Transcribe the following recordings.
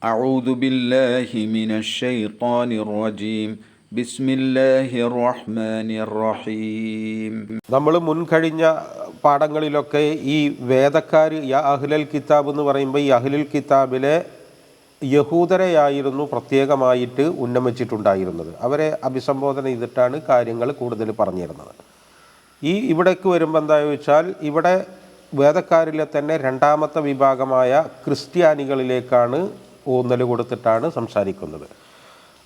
أعوذ بالله من الشيطان الرجيم بسم الله الرحمن الرحيم. നമ്മൾ മുൻകഴിഞ്ഞ പാഠങ്ങളിലൊക്കെ ഈ വേദക്കാർ യാ അഹ്ലൽ കിതാബ് എന്ന് പറയുമ്പോൾ ഈ അഹ്ലുൽ കിതാബിലെ യഹൂദരെയായിരുന്നു പ്രത്യേകമായിട്ട് ഉന്നമിച്ചിട്ടുണ്ടായിരുന്നത്. അവരെ അഭിസംബോധന ചെയ്തിട്ടാണ് കാര്യങ്ങൾ കൂടുതൽ പറഞ്ഞിരുന്നത്. ഇവിടേക്ക് വരുമ്പോൾ എന്താണെന്ന് വെച്ചാൽ ഇവിടെ വേദക്കാരിലെ തന്നെ രണ്ടാമത്തെ വിഭാഗമായ ക്രിസ്ത്യാനികളിലേക്കാണ് ഊന്നൽ കൊടുത്തിട്ടാണ് സംസാരിക്കുന്നത്.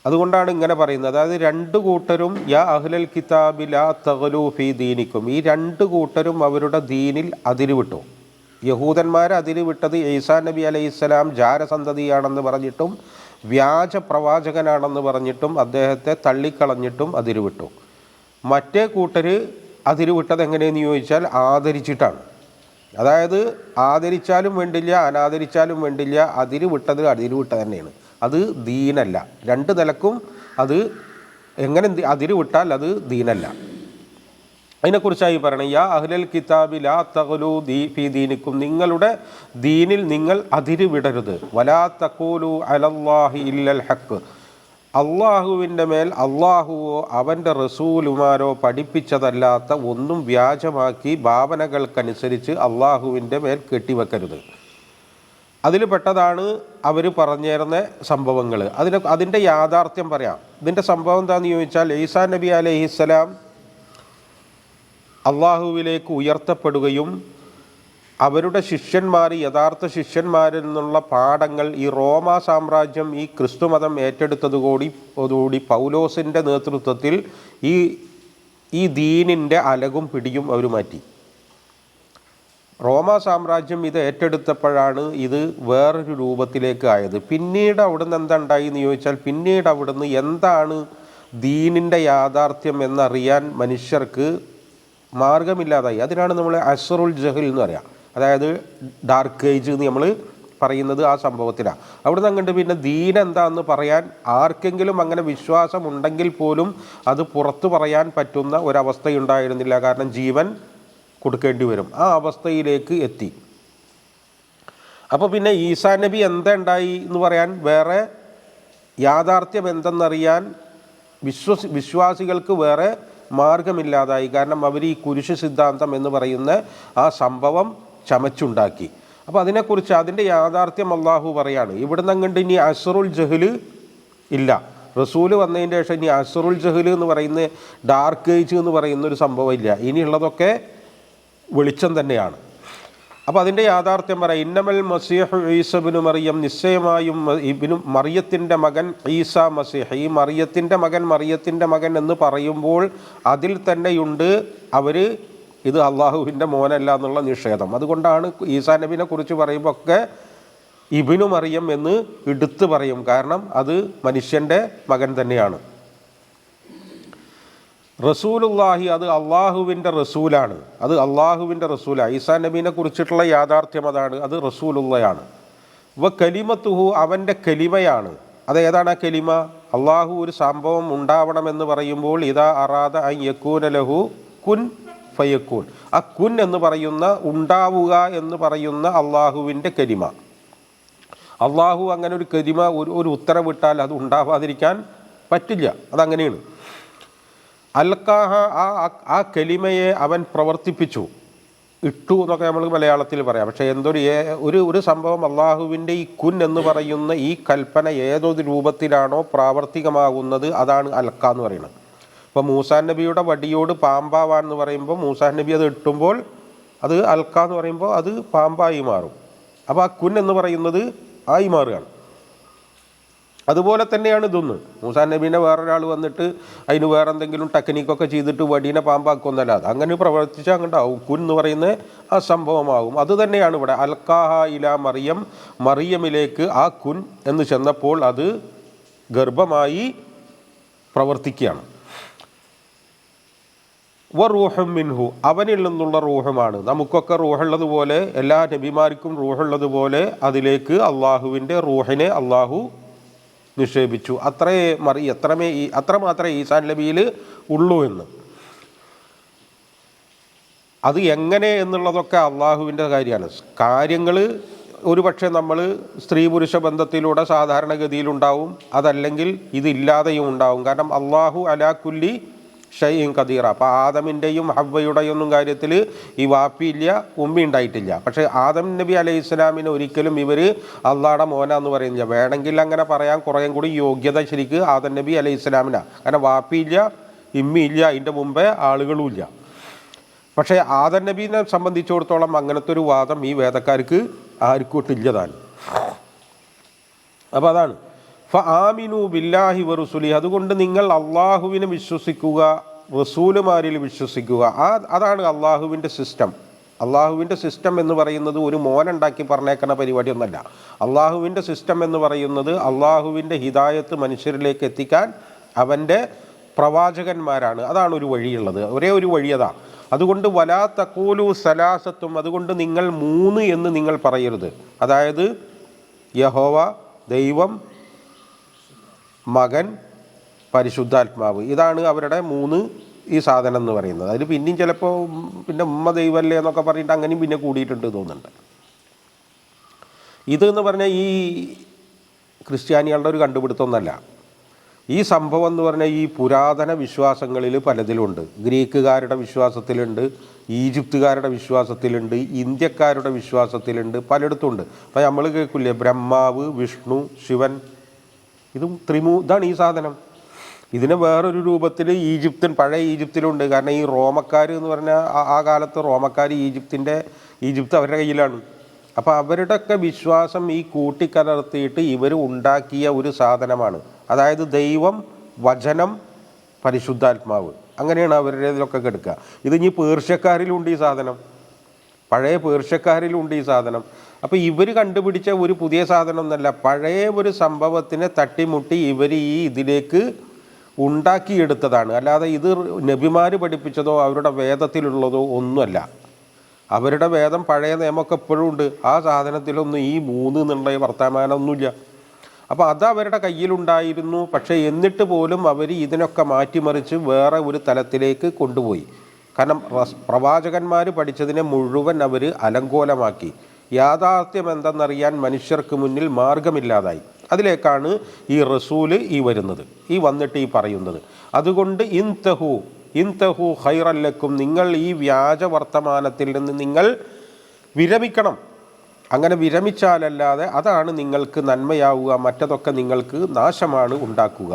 അതുകൊണ്ടാണ് ഇങ്ങനെ പറയുന്നത്. അതായത് രണ്ട് കൂട്ടരും യാ അഹ്ലൽ കിതാബി ലാ തഗ്ലൂ ഫീ ദീനിക്കും, ഈ രണ്ട് കൂട്ടരും അവരുടെ ദീനിൽ അതിരുവിട്ടു. യഹൂദന്മാർ അതിരുവിട്ടത് ഈസാ നബി അലൈഹിസ്സലാം ജാരസന്തതിയാണെന്ന് പറഞ്ഞിട്ടും വ്യാജ പ്രവാചകനാണെന്ന് പറഞ്ഞിട്ടും അദ്ദേഹത്തെ തള്ളിക്കളഞ്ഞിട്ടും അതിരുവിട്ടു. മറ്റേ കൂട്ടർ അതിരുവിട്ടത് എങ്ങനെയെന്ന് ചോദിച്ചാൽ ആദരിച്ചിട്ടാണ്. അതായത് ആദരിച്ചാലും വേണ്ടില്ല അനാദരിച്ചാലും വേണ്ടില്ല, അതിരുവിട്ടത് അതിരുവിട്ട തന്നെയാണ്. അത് ദീനല്ല. രണ്ട് നിലക്കും അത് എങ്ങനെ അതിരുവിട്ടാൽ അത് ദീനല്ല. അതിനെക്കുറിച്ചായി പറയണം. യാ അഹ്ലൽ കിതാബി ലാ തഗ്ലൂ ഫീ ദീനിക്കും, നിങ്ങളുടെ ദീനിൽ നിങ്ങൾ അതിരുവിടരുത്. വലാ തഖൂലു അലല്ലാഹി ഇല്ലൽ ഹഖ്, അള്ളാഹുവിൻ്റെ മേൽ അള്ളാഹുവോ അവൻ്റെ റസൂലുമാരോ പഠിപ്പിച്ചതല്ലാത്ത ഒന്നും വ്യാജമാക്കി ഭാവനകൾക്കനുസരിച്ച് അള്ളാഹുവിൻ്റെ മേൽ കെട്ടിവെക്കരുത്. അതിൽ പെട്ടതാണ് അവർ പറഞ്ഞേരുന്ന സംഭവങ്ങൾ. അതിൻ്റെ യാഥാർത്ഥ്യം പറയാം. ഇതിൻ്റെ സംഭവം എന്താണെന്ന് ചോദിച്ചാൽ, ഈസാ നബി അലൈഹിസ്സലാം അള്ളാഹുവിലേക്ക് ഉയർത്തപ്പെടുകയും അവരുടെ ശിഷ്യന്മാർ യഥാർത്ഥ ശിഷ്യന്മാരിൽ നിന്നുള്ള പാഠങ്ങൾ ഈ റോമാ സാമ്രാജ്യം ഈ ക്രിസ്തുമതം ഏറ്റെടുത്തതോടുകൂടി പൗലോസിൻ്റെ നേതൃത്വത്തിൽ ഈ ദീനിൻ്റെ അലകും പിടിയും അവർ മാറ്റി. റോമാ സാമ്രാജ്യം ഇത് ഏറ്റെടുത്തപ്പോഴാണ് ഇത് വേറൊരു രൂപത്തിലേക്ക് ആയത്. പിന്നീട് അവിടുന്ന് എന്തുണ്ടായി എന്ന് ചോദിച്ചാൽ, പിന്നീട് അവിടുന്ന് എന്താണ് ദീനിൻ്റെ യാഥാർത്ഥ്യം എന്നറിയാൻ മനുഷ്യർക്ക് മാർഗമില്ലാതായി. അതിനാണ് നമ്മൾ അസ്റുൽ ജഹൽ എന്ന് പറയാം. അതായത് ഡാർക്ക് ഏജ് എന്ന് നമ്മൾ പറയുന്നത് ആ സംഭവത്തിലാണ്. അവിടുന്ന് അങ്ങോട്ട് പിന്നെ ദീൻ എന്താണെന്ന് പറയാൻ ആർക്കെങ്കിലും അങ്ങനെ വിശ്വാസം ഉണ്ടെങ്കിൽ പോലും അത് പുറത്തു പറയാൻ പറ്റുന്ന ഒരവസ്ഥയുണ്ടായിരുന്നില്ല. കാരണം ജീവൻ കൊടുക്കേണ്ടി വരും. ആ അവസ്ഥയിലേക്ക് എത്തി. അപ്പോൾ പിന്നെ ഈസാ നബി എന്തുണ്ടായി എന്ന് പറയാൻ, വേറെ യാഥാർത്ഥ്യം എന്തെന്നറിയാൻ വിശ്വാസികൾക്ക് വേറെ മാർഗമില്ലാതായി. കാരണം അവർ ഈ കുരിശ് സിദ്ധാന്തം എന്ന് പറയുന്ന ആ സംഭവം ചമച്ചുണ്ടാക്കി. അപ്പോൾ അതിനെക്കുറിച്ച് അതിൻ്റെ യാഥാർത്ഥ്യം അള്ളാഹു പറയാണ്. ഇവിടുന്ന് അങ്ങോട്ട് ഇനി അസ്റുൽ ജഹല് ഇല്ല. റസൂല് വന്നതിൻ്റെ ശേഷം ഇനി അസ്റുൽ ജഹല് എന്ന് പറയുന്ന ഡാർക്ക് ഏജ് എന്ന് പറയുന്ന ഒരു സംഭവം ഇല്ല. ഇനിയുള്ളതൊക്കെ വെളിച്ചം തന്നെയാണ്. അപ്പോൾ അതിൻ്റെ യാഥാർത്ഥ്യം പറയാം. ഇന്നമൽ മസീഹ് ഈസ ഇബ്നു മറിയം, നിശ്ചയമായും മറിയത്തിൻ്റെ മകൻ ഈസാ മസീഹ്. ഈ മറിയത്തിൻ്റെ മകൻ എന്ന് പറയുമ്പോൾ അതിൽ തന്നെയുണ്ട് അവർ ഇത് അള്ളാഹുവിൻ്റെ മോനല്ല എന്നുള്ള നിഷേധം. അതുകൊണ്ടാണ് ഈസാ നബിനെ കുറിച്ച് പറയുമ്പോൾ ഒക്കെ ഇബ്നു മറിയം എന്ന് എടുത്തു പറയും. കാരണം അത് മനുഷ്യൻ്റെ മകൻ തന്നെയാണ്. റസൂലുള്ളാഹി, അത് അള്ളാഹുവിൻ്റെ റസൂലാണ്. അത് അള്ളാഹുവിൻ്റെ റസൂലാണ്. ഈസാ നബീനെ കുറിച്ചിട്ടുള്ള യാഥാർത്ഥ്യം അതാണ്. അത് റസൂലുള്ളയാണ്. വ കലിമത്തുഹു, അവൻ്റെ കലിമയാണ്. അത് ഏതാണ് ആ കലിമ? അള്ളാഹു ഒരു സംഭവം ഉണ്ടാവണമെന്ന് പറയുമ്പോൾ ഇദാ അറാദ അൻ യകൂന ലഹു കുൻ ഫയക്കൂൻ, ആ കുൻ എന്ന് പറയുന്ന ഉണ്ടാവുക എന്ന് പറയുന്ന അള്ളാഹുവിൻ്റെ കലിമ. അള്ളാഹു അങ്ങനെ ഒരു കലിമ ഒരു ഉത്തരവിട്ടാൽ അത് ഉണ്ടാവാതിരിക്കാൻ പറ്റില്ല. അതങ്ങനെയാണ്. അൽക്കാഹ, ആ കലിമയെ അവൻ പ്രവർത്തിപ്പിച്ചു, ഇട്ടു എന്നൊക്കെ നമ്മൾ മലയാളത്തിൽ പറയാം. പക്ഷേ ഒരു സംഭവം അള്ളാഹുവിൻ്റെ ഈ കുൻ എന്ന് പറയുന്ന ഈ കൽപ്പന ഏതൊരു രൂപത്തിലാണോ പ്രാവർത്തികമാകുന്നത് അതാണ് അൽക്ക എന്ന് പറയുന്നത്. ഇപ്പോൾ മൂസാ നബിയുടെ വടിയോട് പാമ്പാവാന്ന് പറയുമ്പോൾ മൂസാ നബി അത് ഇട്ടുമ്പോൾ അത് അൽക്ക എന്ന് പറയുമ്പോൾ അത് പാമ്പായി മാറും. അപ്പോൾ ആ കുൻ എന്ന് പറയുന്നത് ആയി മാറുകയാണ്. അതുപോലെ തന്നെയാണ് ഇതൊന്ന്. മൂസാ നബീനെ വേറൊരാൾ വന്നിട്ട് അതിന് വേറെ എന്തെങ്കിലും ടെക്നിക്കൊക്കെ ചെയ്തിട്ട് വടീനെ പാമ്പാക്കൊന്നല്ല, അത് അങ്ങനെ പ്രവർത്തിച്ചാൽ അങ്ങോട്ടാവും. കുൻ എന്ന് പറയുന്ന ആ സംഭവമാകും. അത് തന്നെയാണ് ഇവിടെ അൽക്കാഹ ഇലാ മറിയം, മറിയമിലേക്ക് ആ കുൻ എന്ന് ചെന്നപ്പോൾ അത് ഗർഭമായി പ്രവർത്തിക്കുകയാണ്. വ റൂഹും മിൻഹു, അവനിൽ നിന്നുള്ള റൂഹുമാണ്. നമുക്കൊക്കെ റൂഹുള്ളതുപോലെ, എല്ലാ നബിമാർക്കും റൂഹുള്ളതുപോലെ അതിലേക്ക് അള്ളാഹുവിൻ്റെ റൂഹിനെ അള്ളാഹു നിക്ഷേപിച്ചു. അത്രമാത്രമേ ഈസാ നബിയിൽ ഉള്ളൂ എന്ന്. അത് എങ്ങനെ എന്നുള്ളതൊക്കെ അള്ളാഹുവിൻ്റെ കാര്യമാണ്. കാര്യങ്ങൾ ഒരുപക്ഷെ നമ്മൾ സ്ത്രീ പുരുഷ ബന്ധത്തിലൂടെ സാധാരണഗതിയിലുണ്ടാവും, അതല്ലെങ്കിൽ ഇതില്ലാതെയും ഉണ്ടാവും. കാരണം അള്ളാഹു അലാ കുല്ലി ഷൈഇൻ ഖദീറ. അപ്പോൾ ആദമിൻ്റെയും ഹവ്വയുടെയും ഒന്നും കാര്യത്തിൽ ഈ വാപ്പിയില്ല, ഉമ്മി ഉണ്ടായിട്ടില്ല. പക്ഷേ ആദം നബി അലൈഹി ഇസ്ലാമിന് ഒരിക്കലും ഇവർ അള്ളാഹുടെ മോനാന്ന് പറയുന്നില്ല. വേണമെങ്കിൽ അങ്ങനെ പറയാൻ കുറേയും കൂടി യോഗ്യത ശരിക്ക് ആദം നബി അലൈഹി ഇസ്ലാമിനാണ്. കാരണം വാപ്പിയില്ല, ഇമ്മിയില്ല, അതിൻ്റെ മുമ്പേ ആളുകളുമില്ല. പക്ഷേ ആദം നബീനെ സംബന്ധിച്ചിടത്തോളം അങ്ങനത്തെ ഒരു വാദം ഈ വേദക്കാർക്ക് ആർക്കും ഇട്ടില്ലതാണ്. അപ്പോൾ അതാണ് ഫആമിനു ബില്ലാഹി വറുസുലി. അതുകൊണ്ട് നിങ്ങൾ അള്ളാഹുവിനെ വിശ്വസിക്കുക, റസൂലുമാരിൽ വിശ്വസിക്കുക. അതാണ് അള്ളാഹുവിൻ്റെ സിസ്റ്റം. അള്ളാഹുവിൻ്റെ സിസ്റ്റം എന്ന് പറയുന്നത് ഒരു മോനുണ്ടാക്കി പറഞ്ഞേക്കുന്ന പരിപാടിയൊന്നല്ല. അള്ളാഹുവിൻ്റെ സിസ്റ്റം എന്ന് പറയുന്നത് അള്ളാഹുവിൻ്റെ ഹിദായത്ത് മനുഷ്യരിലേക്ക് എത്തിക്കാൻ അവൻ്റെ പ്രവാചകന്മാരാണ്. അതാണ് ഒരു വഴിയുള്ളത്, ഒരേ ഒരു വഴി അതാണ്. അതുകൊണ്ട് വലാ തഖൂലു സലാസത്തും, അതുകൊണ്ട് നിങ്ങൾ 3 എന്ന് നിങ്ങൾ പറയരുത്. അതായത് യഹോവ, ദൈവം, മകൻ, പരിശുദ്ധാത്മാവ്, ഇതാണ് അവരുടെ 3 ഈ സാധനം എന്ന് പറയുന്നത്. അതിൽ പിന്നെയും ചിലപ്പോൾ പിന്നെ ഉമ്മ ദൈവമല്ലേ എന്നൊക്കെ പറഞ്ഞിട്ട് അങ്ങനെയും പിന്നെ കൂടിയിട്ടുണ്ട് തോന്നുന്നുണ്ട്. ഇതെന്ന് പറഞ്ഞാൽ ഈ ക്രിസ്ത്യാനികളുടെ ഒരു കണ്ടുപിടുത്തമൊന്നുമല്ല. ഈ സംഭവം എന്ന് പറഞ്ഞാൽ ഈ പുരാതന വിശ്വാസങ്ങളിൽ പലതിലുണ്ട്. ഗ്രീക്കുകാരുടെ വിശ്വാസത്തിലുണ്ട്, ഈജിപ്തുകാരുടെ വിശ്വാസത്തിലുണ്ട്, ഇന്ത്യക്കാരുടെ വിശ്വാസത്തിലുണ്ട്, പലയിടത്തുണ്ട്. അപ്പോൾ നമ്മൾ കേൾക്കില്ലേ ബ്രഹ്മാവ്, വിഷ്ണു, ശിവൻ, ഇതും ഇതാണ് ഈ സാധനം. ഇതിന് വേറൊരു രൂപത്തിൽ പഴയ ഈജിപ്തിലുണ്ട്. കാരണം ഈ റോമക്കാർ എന്ന് പറഞ്ഞാൽ ആ കാലത്ത് റോമക്കാർ ഈജിപ്ത് അവരുടെ കയ്യിലാണ്. അപ്പോൾ അവരുടെയൊക്കെ വിശ്വാസം ഈ കൂട്ടിക്കലർത്തിയിട്ട് ഇവർ ഉണ്ടാക്കിയ ഒരു സാധനമാണ്. അതായത് ദൈവം, വചനം, പരിശുദ്ധാത്മാവ്, അങ്ങനെയാണ് അവരുടെ ഇതിലൊക്കെ കിടക്കുക. ഇത് ഇനി പേർഷ്യക്കാരിലുണ്ട് ഈ സാധനം, പഴയ പേർഷ്യക്കാരിലുണ്ട് ഈ സാധനം. അപ്പോൾ ഇവർ കണ്ടുപിടിച്ച ഒരു പുതിയ സാധനം ഒന്നല്ല, പഴയ ഒരു സംഭവത്തിനെ തട്ടിമുട്ടി ഇവർ ഈ ഇതിലേക്ക് ഉണ്ടാക്കിയെടുത്തതാണ്. അല്ലാതെ ഇത് നബിമാർ പഠിപ്പിച്ചതോ അവരുടെ വേദത്തിലുള്ളതോ ഒന്നുമല്ല. അവരുടെ വേദം പഴയ നിയമമൊക്കെ എപ്പോഴും ഉണ്ട്. ആ സാധനത്തിലൊന്നും ഈ 3 എന്നുള്ള വർത്തമാനമൊന്നുമില്ല. അപ്പോൾ അത് അവരുടെ കയ്യിലുണ്ടായിരുന്നു. പക്ഷേ എന്നിട്ട് പോലും അവർ ഇതിനൊക്കെ മാറ്റിമറിച്ച് വേറെ ഒരു തലത്തിലേക്ക് കൊണ്ടുപോയി. കാരണം പ്രവാചകന്മാർ പഠിച്ചതിനെ മുഴുവൻ അവർ അലങ്കോലമാക്കി. യാഥാർത്ഥ്യം എന്തെന്നറിയാൻ മനുഷ്യർക്ക് മുന്നിൽ മാർഗമില്ലാതായി. അതിലേക്കാണ് ഈ റസൂല് വരുന്നത്, വന്നിട്ട് പറയുന്നത്. അതുകൊണ്ട് ഇൻതഹു ഖൈറല്ലക്കും, നിങ്ങൾ ഈ വ്യാജ വർത്തമാനത്തിൽ നിന്ന് നിങ്ങൾ വിരമിക്കണം. അങ്ങനെ വിരമിച്ചാലല്ലാതെ അതാണ് നിങ്ങൾക്ക് നന്മയാവുക, മറ്റതൊക്കെ നിങ്ങൾക്ക് നാശമാണ് ഉണ്ടാക്കുക.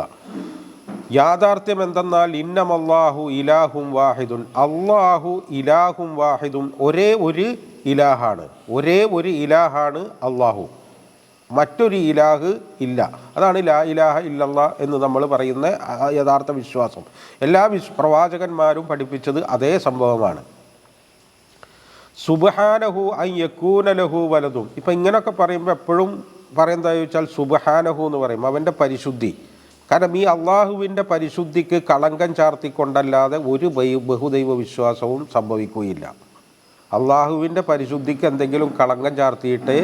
യാഥാർത്ഥ്യം എന്തെന്നാൽ ഇന്നമല്ലാഹു ഇലാഹും വാഹിദുൻ, അല്ലാഹു ഇലാഹും വാഹിദുൻ, ഒരേ ഒരു ഇലാഹാണ്, ഒരേ ഒരു ഇലാഹാണ് അള്ളാഹു, മറ്റൊരു ഇലാഹ് ഇല്ല. അതാണ് ലാ ഇലാഹ ഇല്ലല്ലാ എന്ന് നമ്മൾ പറയുന്ന യഥാർത്ഥ വിശ്വാസം. എല്ലാ പ്രവാചകന്മാരും പഠിപ്പിച്ചത് അതേ സംഭവമാണ്. സുബ്ഹാനഹു അൻ യകൂന ലഹു വലതും. ഇപ്പം ഇങ്ങനെയൊക്കെ പറയുമ്പോൾ എപ്പോഴും പറയുന്നതാ ചോദിച്ചാൽ സുബ്ഹാനഹു എന്ന് പറയും, അവൻ്റെ പരിശുദ്ധി. കാരണം ഈ അള്ളാഹുവിൻ്റെ പരിശുദ്ധിക്ക് കളങ്കം ചാർത്തിക്കൊണ്ടല്ലാതെ ഒരു ബഹുദൈവ വിശ്വാസവും സംഭവിക്കുകയില്ല. അള്ളാഹുവിൻ്റെ പരിശുദ്ധിക്ക് എന്തെങ്കിലും കളങ്കം ചാർത്തിയിട്ടേ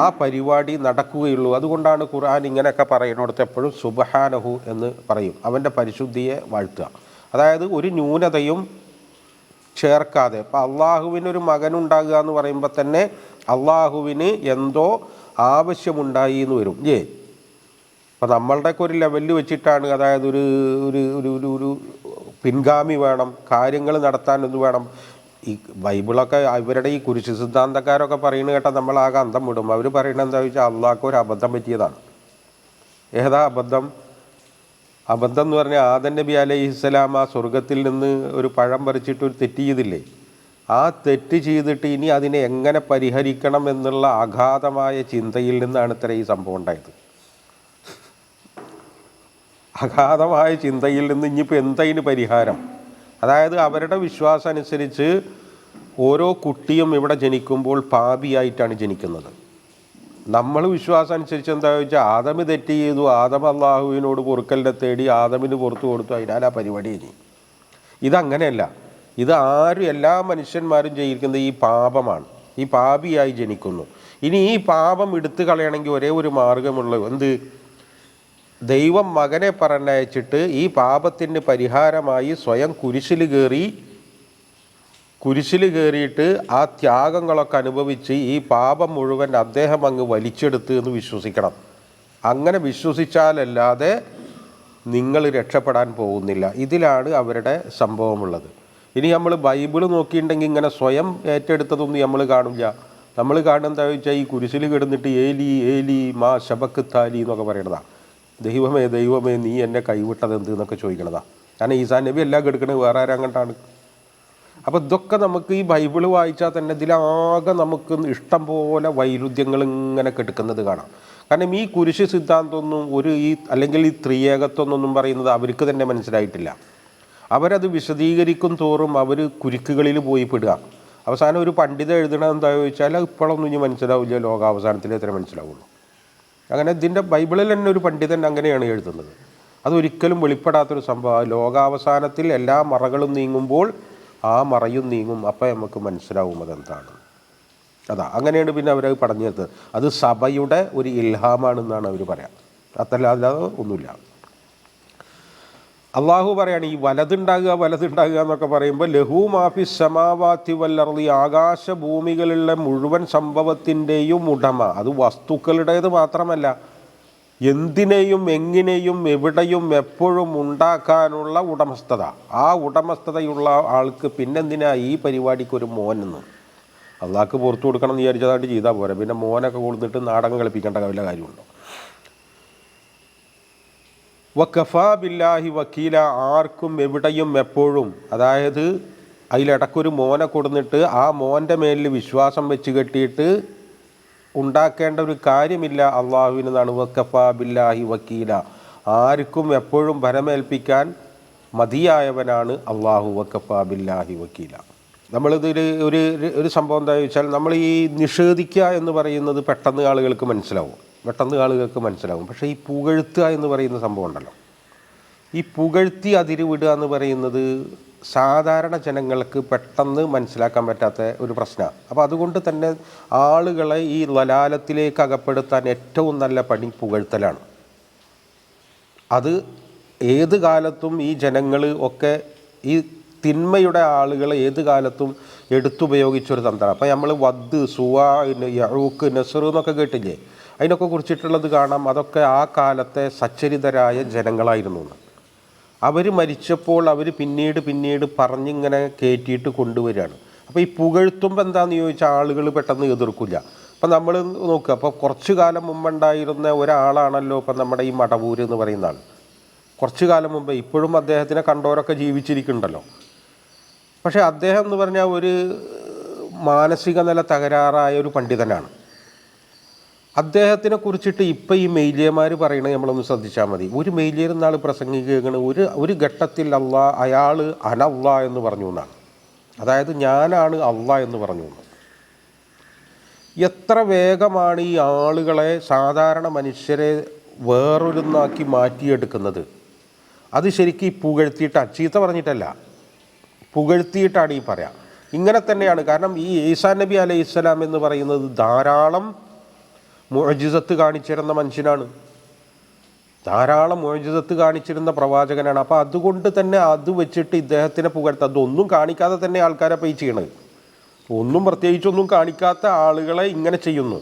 ആ പരിപാടി നടക്കുകയുള്ളൂ. അതുകൊണ്ടാണ് ഖുർആൻ ഇങ്ങനെയൊക്കെ പറയുന്നിടത്ത് എപ്പോഴും സുബ്ഹാനഹു എന്ന് പറയും, അവൻ്റെ പരിശുദ്ധിയെ വാഴ്ത്തുക. അതായത് ഒരു ന്യൂനതയും ചേർക്കാതെ. ഇപ്പം അള്ളാഹുവിനൊരു മകനുണ്ടാകുക എന്ന് പറയുമ്പോൾ തന്നെ അള്ളാഹുവിന് എന്തോ ആവശ്യമുണ്ടായി എന്ന് വരും. അപ്പം നമ്മളുടെയൊക്കെ ഒരു ലെവലിൽ വെച്ചിട്ടാണ്, അതായത് ഒരു ഒരു ഒരു ഒരു പിൻഗാമി വേണം, കാര്യങ്ങൾ നടത്താനൊന്ന് വേണം. ഈ ബൈബിളൊക്കെ ഇവരുടെ ഈ കുരിശ് സിദ്ധാന്തക്കാരൊക്കെ പറയുന്നത് കേട്ടാൽ നമ്മളാകെ അന്തം വിടും. അവർ പറയുന്നത് എന്താ വെച്ചാൽ അള്ളാഹ്ക്ക് ഒരു അബദ്ധം പറ്റിയതാണ്. ഏതാ അബദ്ധം? അബദ്ധം എന്ന് പറഞ്ഞാൽ ആദം നബി അലൈഹിസ്സലാം ആ സ്വർഗത്തിൽ നിന്ന് ഒരു പഴം പറിച്ചിട്ട് ഒരു തെറ്റ് ചെയ്തില്ലേ, ആ തെറ്റ് ചെയ്തിട്ട് ഇനി അതിനെ എങ്ങനെ പരിഹരിക്കണം എന്നുള്ള അഗാധമായ ചിന്തയിൽ നിന്നാണ് ഇത്ര ഈ സംഭവം ഉണ്ടായത്. അഗാധമായ ചിന്തയിൽ നിന്ന് ഇനിയിപ്പോൾ എന്തതിന് പരിഹാരം? അതായത് അവരുടെ വിശ്വാസം അനുസരിച്ച് ഓരോ കുട്ടിയും ഇവിടെ ജനിക്കുമ്പോൾ പാപിയായിട്ടാണ് ജനിക്കുന്നത്. നമ്മൾ വിശ്വാസം അനുസരിച്ച് എന്താ വെച്ചാൽ ആദം തെറ്റ് ചെയ്തു, ആദം അള്ളാഹുവിനോട് പൊറുക്കലിനെ തേടി ആദമിന് പുറത്തു കൊടുത്തു, അതിനാൽ ആ പരിപാടി ഇനി. ഇതങ്ങനെയല്ല. ഇത് എല്ലാ മനുഷ്യന്മാരും ചെയ്യിക്കുന്നത് ഈ പാപമാണ്. ഈ പാപിയായി ജനിക്കുന്നു. ഇനി ഈ പാപം എടുത്തു കളയണമെങ്കിൽ ഒരേ ഒരു മാർഗമുള്ളൂ. എന്ത്? ദൈവം മകനെ പറഞ്ഞയച്ചിട്ട് ഈ പാപത്തിന് പരിഹാരമായി സ്വയം കുരിശിൽ കയറി കുരിശിൽ കയറിയിട്ട് ആ ത്യാഗങ്ങളൊക്കെ അനുഭവിച്ച് ഈ പാപം മുഴുവൻ അദ്ദേഹം അങ്ങ് വലിച്ചെടുത്ത് എന്ന് വിശ്വസിക്കണം. അങ്ങനെ വിശ്വസിച്ചാലല്ലാതെ നിങ്ങൾ രക്ഷപ്പെടാൻ പോകുന്നില്ല. ഇതിലാണ് അവരുടെ സംഭവമുള്ളത്. ഇനി നമ്മൾ ബൈബിൾ നോക്കിയിട്ടുണ്ടെങ്കിൽ ഇങ്ങനെ സ്വയം ഏറ്റെടുത്തതൊന്നും നമ്മൾ കാണില്ല. നമ്മൾ കാണുന്നത് എന്താ വെച്ചാൽ ഈ കുരിശിൽ കിടന്നിട്ട് ഏലി ഏലി മാ ശബക്ക് താലി എന്നൊക്കെ പറയണതാണ്. ദൈവമേ ദൈവമേ നീ എന്നെ കൈവിട്ടത് എന്ത് എന്നൊക്കെ ചോദിക്കണതാണ്. കാരണം ഈസാ നബി എല്ലാം കെടുക്കണത് വേറെ ആരും അങ്ങോട്ടാണ്. അപ്പോൾ ഇതൊക്കെ നമുക്ക് ഈ ബൈബിള് വായിച്ചാൽ തന്നെ ഇതിലാകെ നമുക്ക് ഇഷ്ടം പോലെ വൈരുദ്ധ്യങ്ങൾ ഇങ്ങനെ കെടുക്കുന്നത് കാണാം. കാരണം ഈ കുരിശ് സിദ്ധാന്തമൊന്നും അല്ലെങ്കിൽ ഈ ത്രിയേകത്വമൊന്നും പറയുന്നത് അവർക്ക് തന്നെ മനസ്സിലായിട്ടില്ല. അവരത് വിശദീകരിക്കും തോറും അവർ കുരുക്കുകളിൽ പോയി പെടുക. അവസാനം ഒരു പണ്ഡിതൻ എഴുതണം എന്താ ചോദിച്ചാൽ ഇപ്പോഴൊന്നും ഇനി മനസ്സിലാവില്ല, ലോകാവസാനത്തിൽ എത്ര മനസ്സിലാവുള്ളൂ. അങ്ങനെ ഇതിൻ്റെ ബൈബിളിൽ തന്നെ ഒരു പണ്ഡിതൻ അങ്ങനെയാണ് എഴുതുന്നത്. അതൊരിക്കലും വെളിപ്പെടാത്തൊരു സംഭവം. ലോകാവസാനത്തിൽ എല്ലാ മറകളും നീങ്ങുമ്പോൾ ആ മറയും നീങ്ങും. അപ്പം നമുക്ക് മനസ്സിലാവും അതെന്താണ്. അങ്ങനെയാണ് പിന്നെ അവരത് പറഞ്ഞു തരുന്നത്. അത് സഭയുടെ ഒരു ഇൽഹാമാണെന്നാണ് അവർ പറയാം. അതല്ലാതെ ഒന്നുമില്ല. അള്ളാഹു പറയാണ് ഈ വലതുണ്ടാകുക എന്നൊക്കെ പറയുമ്പോൾ ലഹു മാഫി സമാവാത്തി വല്ലർളി, ആകാശഭൂമികളിലെ മുഴുവൻ സംഭവത്തിൻ്റെയും ഉടമ. അത് വസ്തുക്കളുടേത് മാത്രമല്ല, എന്തിനേയും എങ്ങനെയും എവിടെയും എപ്പോഴും ഉണ്ടാക്കാനുള്ള ഉടമസ്ഥത. ആ ഉടമസ്ഥതയുള്ള ആൾക്ക് പിന്നെന്തിനാ ഈ പരിപാടിക്ക് ഒരു മോനെന്ന്? അള്ളാഹ്ക്ക് പുറത്തു കൊടുക്കണം എന്ന് വിചാരിച്ചതായിട്ട് ചെയ്താൽ പോരാ. പിന്നെ മോനൊക്കെ കൊടുത്തിട്ട് നാടകം കളിപ്പിക്കേണ്ട വല്ല കാര്യമുണ്ടോ? വക്കഫാ ബില്ലാഹി വക്കീല, ആർക്കും എവിടെയും എപ്പോഴും, അതായത് അതിലിടക്കൊരു മോനെ കൊടുത്തിട്ട് ആ മോൻ്റെ മേലിൽ വിശ്വാസം വെച്ച് കെട്ടിയിട്ട് ഉണ്ടാക്കേണ്ട ഒരു കാര്യമില്ല അള്ളാഹുവിനെന്നാണ്. വക്കഫാ ബില്ലാഹി വക്കീല, ആർക്കും എപ്പോഴും ഭരമേൽപ്പിക്കാൻ മതിയായവനാണ് അള്ളാഹു. വക്കഫാ ബില്ലാഹി വക്കീല. നമ്മളിതിൽ ഒരു സംഭവം എന്താ ചോദിച്ചാൽ, നമ്മൾ ഈ നിഷേധിക്കുക എന്ന് പറയുന്നത് പെട്ടെന്ന് ആളുകൾക്ക് മനസ്സിലാവും. പക്ഷേ ഈ പുകഴ്ത്തുക എന്ന് പറയുന്ന സംഭവം ഉണ്ടല്ലോ, ഈ പുകഴ്ത്തി അതിരുവിടുക എന്ന് പറയുന്നത് സാധാരണ ജനങ്ങൾക്ക് പെട്ടെന്ന് മനസ്സിലാക്കാൻ പറ്റാത്ത ഒരു പ്രശ്നമാണ്. അപ്പോൾ അതുകൊണ്ട് തന്നെ ആളുകളെ ഈ ലലാലത്തിലേക്ക് അകപ്പെടുത്താൻ ഏറ്റവും നല്ല പണി പുകഴ്ത്തലാണ്. അത് ഏത് കാലത്തും ഈ ജനങ്ങൾ ഒക്കെ ഈ തിന്മയുടെ ആളുകൾ ഏത് കാലത്തും എടുത്തുപയോഗിച്ചൊരു തന്ത്രമാണ്. അപ്പോൾ നമ്മൾ വദ്, സുവാ, യഊക്ക്, നസ്ർ എന്നൊക്കെ കേട്ടില്ലേ, അതിനൊക്കെ കുറിച്ചിട്ടുള്ളത് കാണാം. അതൊക്കെ ആ കാലത്തെ സച്ചരിതരായ ജനങ്ങളായിരുന്നു. അവർ മരിച്ചപ്പോൾ അവർ പിന്നീട് പറഞ്ഞിങ്ങനെ കയറ്റിയിട്ട് കൊണ്ടുവരികയാണ്. അപ്പോൾ ഈ പുകഴ്ത്തുമ്പോൾ എന്താണെന്ന് ചോദിച്ചാൽ ആളുകൾ പെട്ടെന്ന് എതിർക്കില്ല. അപ്പം നമ്മൾ നോക്കുക, അപ്പോൾ കുറച്ചു കാലം മുമ്പുണ്ടായിരുന്ന ഒരാളാണല്ലോ ഇപ്പം നമ്മുടെ ഈ മടവൂര് എന്ന് പറയുന്ന ആൾ. കുറച്ചു കാലം മുമ്പ്, ഇപ്പോഴും അദ്ദേഹത്തിനെ കണ്ടവരൊക്കെ ജീവിച്ചിരിക്കുന്നുണ്ടല്ലോ. പക്ഷേ അദ്ദേഹം എന്ന് പറഞ്ഞാൽ ഒരു മാനസിക നില തകരാറായ ഒരു പണ്ഡിതനാണ്. അദ്ദേഹത്തിനെ കുറിച്ചിട്ട് ഇപ്പം ഈ മെയിലിയന്മാർ പറയണത് നമ്മളൊന്ന് ശ്രദ്ധിച്ചാൽ മതി. ഒരു മെയിലിയർ എന്നാൾ പ്രസംഗിക്കുകയാണ്, ഒരു ഘട്ടത്തിൽ അയാൾ അനല്ലാ എന്ന് പറഞ്ഞു എന്നാണ്. അതായത് ഞാനാണ് അള്ളാ എന്ന് പറഞ്ഞു. എത്ര വേഗമാണ് ഈ ആളുകളെ, സാധാരണ മനുഷ്യരെ വേറൊരുന്നാക്കി മാറ്റിയെടുക്കുന്നത്. അത് ശരിക്കും ഈ പുകഴ്ത്തിയിട്ട്, ചീത്ത പറഞ്ഞിട്ടല്ല, പുകഴ്ത്തിയിട്ടാണ് ഈ പറയാം. ഇങ്ങനെ തന്നെയാണ്. കാരണം ഈ ഈസാ നബി അലൈഹി ഇസ്ലാം എന്ന് പറയുന്നത് ധാരാളം മുഅ്ജിസത്ത് കാണിച്ചിരുന്ന മനുഷ്യനാണ്, ധാരാളം മുഅ്ജിസത്ത് കാണിച്ചിരുന്ന പ്രവാചകനാണ്. അപ്പോൾ അതുകൊണ്ട് തന്നെ അത് വെച്ചിട്ട് ഇദ്ദേഹത്തിനെ പുകഴ്ത്ത, അതൊന്നും കാണിക്കാതെ തന്നെ ആൾക്കാരെ പേ ചെയ്യണത്. ഒന്നും പ്രത്യേകിച്ചൊന്നും കാണിക്കാത്ത ആളുകളെ ഇങ്ങനെ ചെയ്യുന്നു.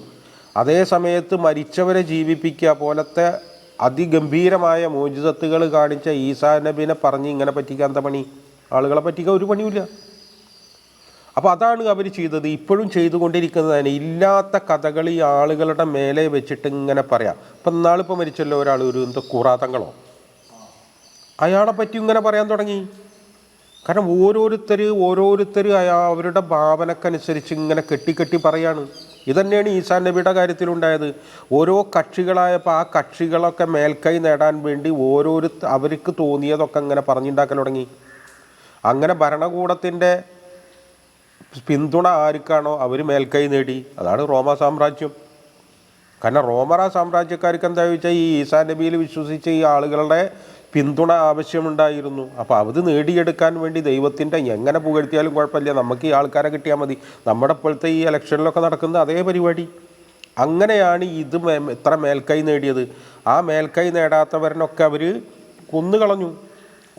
അതേ സമയത്ത് മരിച്ചവരെ ജീവിപ്പിക്കുക പോലത്തെ അതിഗംഭീരമായ മുഅ്ജിസത്തുകൾ കാണിച്ച ഈസാ നബിനെ പറഞ്ഞ് ഇങ്ങനെ പറ്റിക്കാൻ എന്താ പണി? ആളുകളെ പറ്റിക്കാൻ ഒരു പണിയില്ല. അപ്പോൾ അതാണ് അവർ ചെയ്തത്, ഇപ്പോഴും ചെയ്തുകൊണ്ടിരിക്കുന്നതാണ്. ഇല്ലാത്ത കഥകൾ ഈ ആളുകളുടെ മേലെ വെച്ചിട്ട് ഇങ്ങനെ പറയാം. ഇപ്പം ഇന്നാളിപ്പോൾ മരിച്ചല്ലോ ഒരാൾ, ഒരു ഖുറാത്തങ്ങളോ, അയാളെ പറ്റി ഇങ്ങനെ പറയാൻ തുടങ്ങി. കാരണം ഓരോരുത്തർ അവരുടെ ഭാവനക്കനുസരിച്ച് ഇങ്ങനെ കെട്ടി പറയാണ്. ഇതന്നെയാണ് ഈസാ നബിയുടെ കാര്യത്തിലുണ്ടായത്. ഓരോ കക്ഷികളായപ്പോൾ ആ കക്ഷികളൊക്കെ മേൽക്കൈ നേടാൻ വേണ്ടി അവർക്ക് തോന്നിയതൊക്കെ ഇങ്ങനെ പറഞ്ഞുണ്ടാക്കാൻ തുടങ്ങി. അങ്ങനെ ഭരണകൂടത്തിൻ്റെ പിന്തുണ ആർക്കാണോ അവർ മേൽക്കൈ നേടി. അതാണ് റോമ സാമ്രാജ്യം. കാരണം റോമ സാമ്രാജ്യക്കാർക്ക് എന്താ ചോദിച്ചാൽ ഈ ഈസാ നബിയിൽ വിശ്വസിച്ച ഈ ആളുകളുടെ പിന്തുണ ആവശ്യമുണ്ടായിരുന്നു. അപ്പോൾ അത് നേടിയെടുക്കാൻ വേണ്ടി ദൈവത്തിൻ്റെ എങ്ങനെ പുകഴ്ത്തിയാലും കുഴപ്പമില്ല, നമുക്ക് ഈ ആൾക്കാരെ കിട്ടിയാൽ മതി. നമ്മുടെ ഇപ്പോഴത്തെ ഈ ഇലക്ഷനിലൊക്കെ നടക്കുന്ന അതേ പരിപാടി. അങ്ങനെയാണ് ഇത് ഇത്ര മേൽക്കൈ നേടിയത്. ആ മേൽക്കൈ നേടാത്തവരനൊക്കെ അവർ കൊന്നുകളഞ്ഞു.